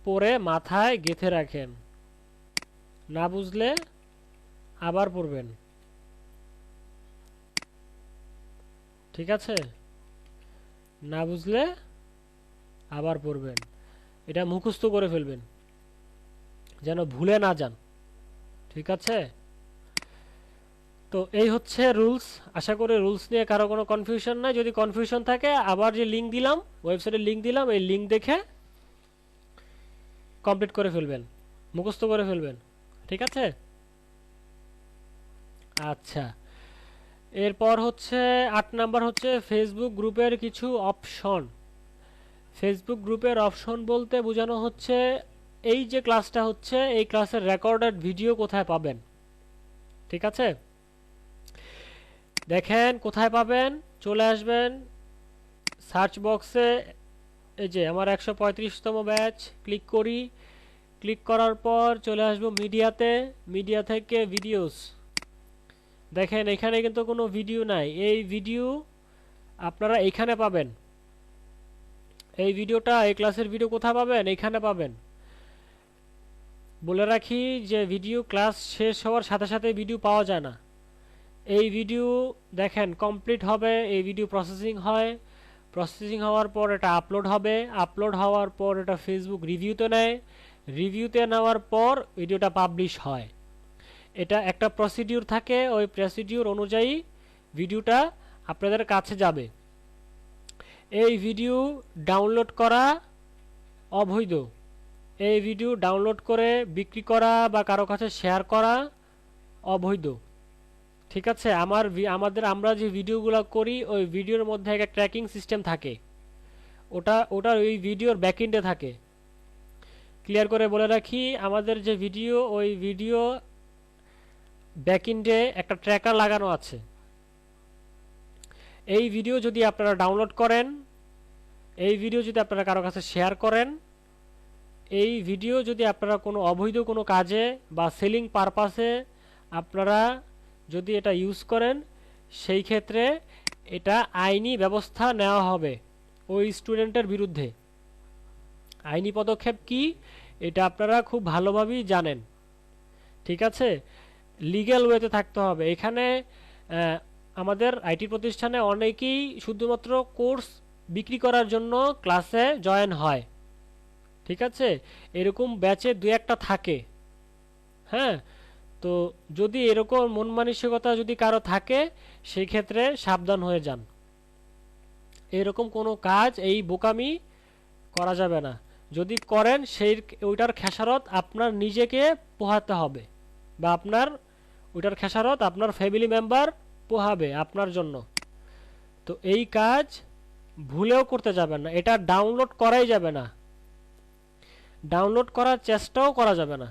পড়ে মাথায় গেঁথে রাখেন। না বুঝলে আবার পড়বেন, ঠিক আছে? না বুঝলে আবার পড়বেন, এটা মুখস্থ করে ফেলবেন যেন ভুলে না যান, ঠিক আছে? তো এই হচ্ছে রুলস। আশা করি রুলস নিয়ে কারো কোনো কনফিউশন নাই। যদি কনফিউশন থাকে, আবার যে লিঙ্ক দিলাম, ওয়েবসাইটের লিঙ্ক দিলাম, এই লিঙ্ক দেখে কমপ্লিট করে ফেলবেন, মুখস্থ করে ফেলবেন, ঠিক আছে? আচ্ছা, এরপর হচ্ছে 8 নাম্বার হচ্ছে ফেসবুক গ্রুপের কিছু অপশন। ফেসবুক গ্রুপের অপশন বলতে বোঝানো হচ্ছে, এই যে ক্লাসটা হচ্ছে, এই ক্লাসের রেকর্ডেড ভিডিও কোথায় পাবেন, ঠিক আছে? দেখেন কোথায় পাবেন, চলে আসবেন সার্চ বক্সে এই যে আমার 135তম ব্যাচ ক্লিক করি। ক্লিক করার পর চলে আসবো মিডিয়াতে, মিডিয়া থেকে ভিডিওস। দেখেন এখানে কিন্তু কোনো ভিডিও নাই, এই ভিডিও আপনারা এখানে পাবেন। এই ভিডিওটা, এই ক্লাসের ভিডিও কোথায় পাবেন? এখানে পাবেন। বলে রাখি যে ভিডিও ক্লাস শেষ হওয়ার সাথে সাথে ভিডিও পাওয়া যায় না। এই ভিডিও দেখেন কমপ্লিট হবে, এই ভিডিও প্রসেসিং হয়, প্রসেসিং হওয়ার পর এটা আপলোড হবে, আপলোড হওয়ার পর এটা ফেসবুক রিভিউতে নেয়, রিভিউতে নেওয়ার পর ভিডিওটা পাবলিশ হয়। এটা একটা প্রসিডিউর থাকে, ওই প্রসিডিউর অনুযায়ী ভিডিওটা আপনাদের কাছে যাবে। এই ভিডিও ডাউনলোড করা অবৈধ। এই ভিডিও ডাউনলোড করে বিক্রি করা বা কারো কাছে শেয়ার করা অবৈধ। ঠিক আছে, আমরা যে ভিডিওগুলো করি ওই ভিডিওর মধ্যে একটা ট্র্যাকিং সিস্টেম থাকে, ওটা ওই ভিডিওর ব্যাকএন্ডে থাকে। ক্লিয়ার করে বলে রাখি, আমাদের যে ভিডিও ওই ভিডিও ব্যাকএন্ডে একটা ট্র্যাকার লাগানো আছে। এই ভিডিও যদি আপনারা ডাউনলোড করেন, এই ভিডিও যদি আপনারা কারো কাছে শেয়ার করেন, এই ভিডিও যদি আপনারা কোনো অবৈধ কোনো কাজে বা সেলিং পারপাসে আপনারা যদি এটা ইউজ করেন, সেই ক্ষেত্রে এটা আইনি ব্যবস্থা নেওয়া হবে ওই স্টুডেন্টের বিরুদ্ধে। আইনি পদক্ষেপ কি এটা আপনারা খুব ভালোভাবেই জানেন। ঠিক আছে, লিগ্যাল ওয়েতে থাকতে হবে। এখানে আমাদের আইটি প্রতিষ্ঠানে অনেকেই শুধুমাত্র কোর্স বিক্রি করার জন্য ক্লাসে জয়েন হয়। ঠিক আছে, এরকম ব্যাচে দু একটা থাকে। হ্যাঁ, তো যদি এরকম মন মানসিকতা যদি কারো থাকে, সেই ক্ষেত্রে সাবধান হয়ে যান। এরকম কোনো কাজ, এই বোকামি করা যাবে না। যদি করেন ওইটার খেসারত আপনার নিজেকে পোহাতে হবে, বা ওইটার খেসারত আপনার ফ্যামিলি মেম্বার পোহাবে আপনার জন্য। তো এই কাজ ভুলেও করতে যাবেন না, এটা ডাউনলোড করাই যাবে না, ডাউনলোড করার চেষ্টাও করা যাবে না।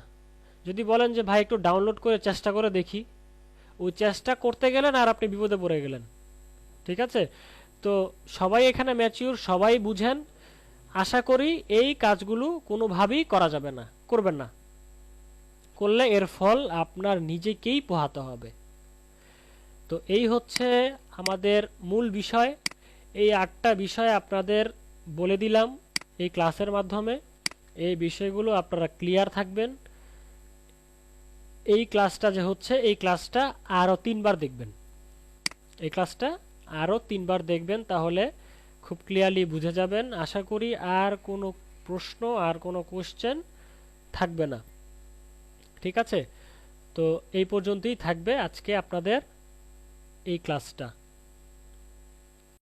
যদি বলেন যে ভাই একটু ডাউনলোড করে চেষ্টা করে দেখি, ওই চেষ্টা করতে গেলেন আর আপনি বিপদে পড়ে গেলেন। ঠিক আছে, তো সবাই এখানে ম্যাচিউর, সবাই বুঝেন। আশা করি এই কাজগুলো কোনোভাবেই করা যাবে না, করবেন না। করলে এর ফল আপনার নিজেকেই পোহাতে হবে। তো এই হচ্ছে আমাদের মূল বিষয়। এই 8টা বিষয় আপনাদের বলে দিলাম এই ক্লাসের মাধ্যমে। এই বিষয়গুলো আপনারা ক্লিয়ার থাকবেন। এই ক্লাসটা যে হচ্ছে, এই ক্লাসটা আরও 3বার দেখবেন। এই ক্লাসটা আরও 3বার দেখবেন, তাহলে খুব ক্লিয়ারলি বুঝে যাবেন। আশা করি আর কোনো প্রশ্ন, আর কোনো কোশ্চেন থাকবে না। ঠিক আছে, তো এই পর্যন্তই থাকবে আজকে আপনাদের এই ক্লাসটা।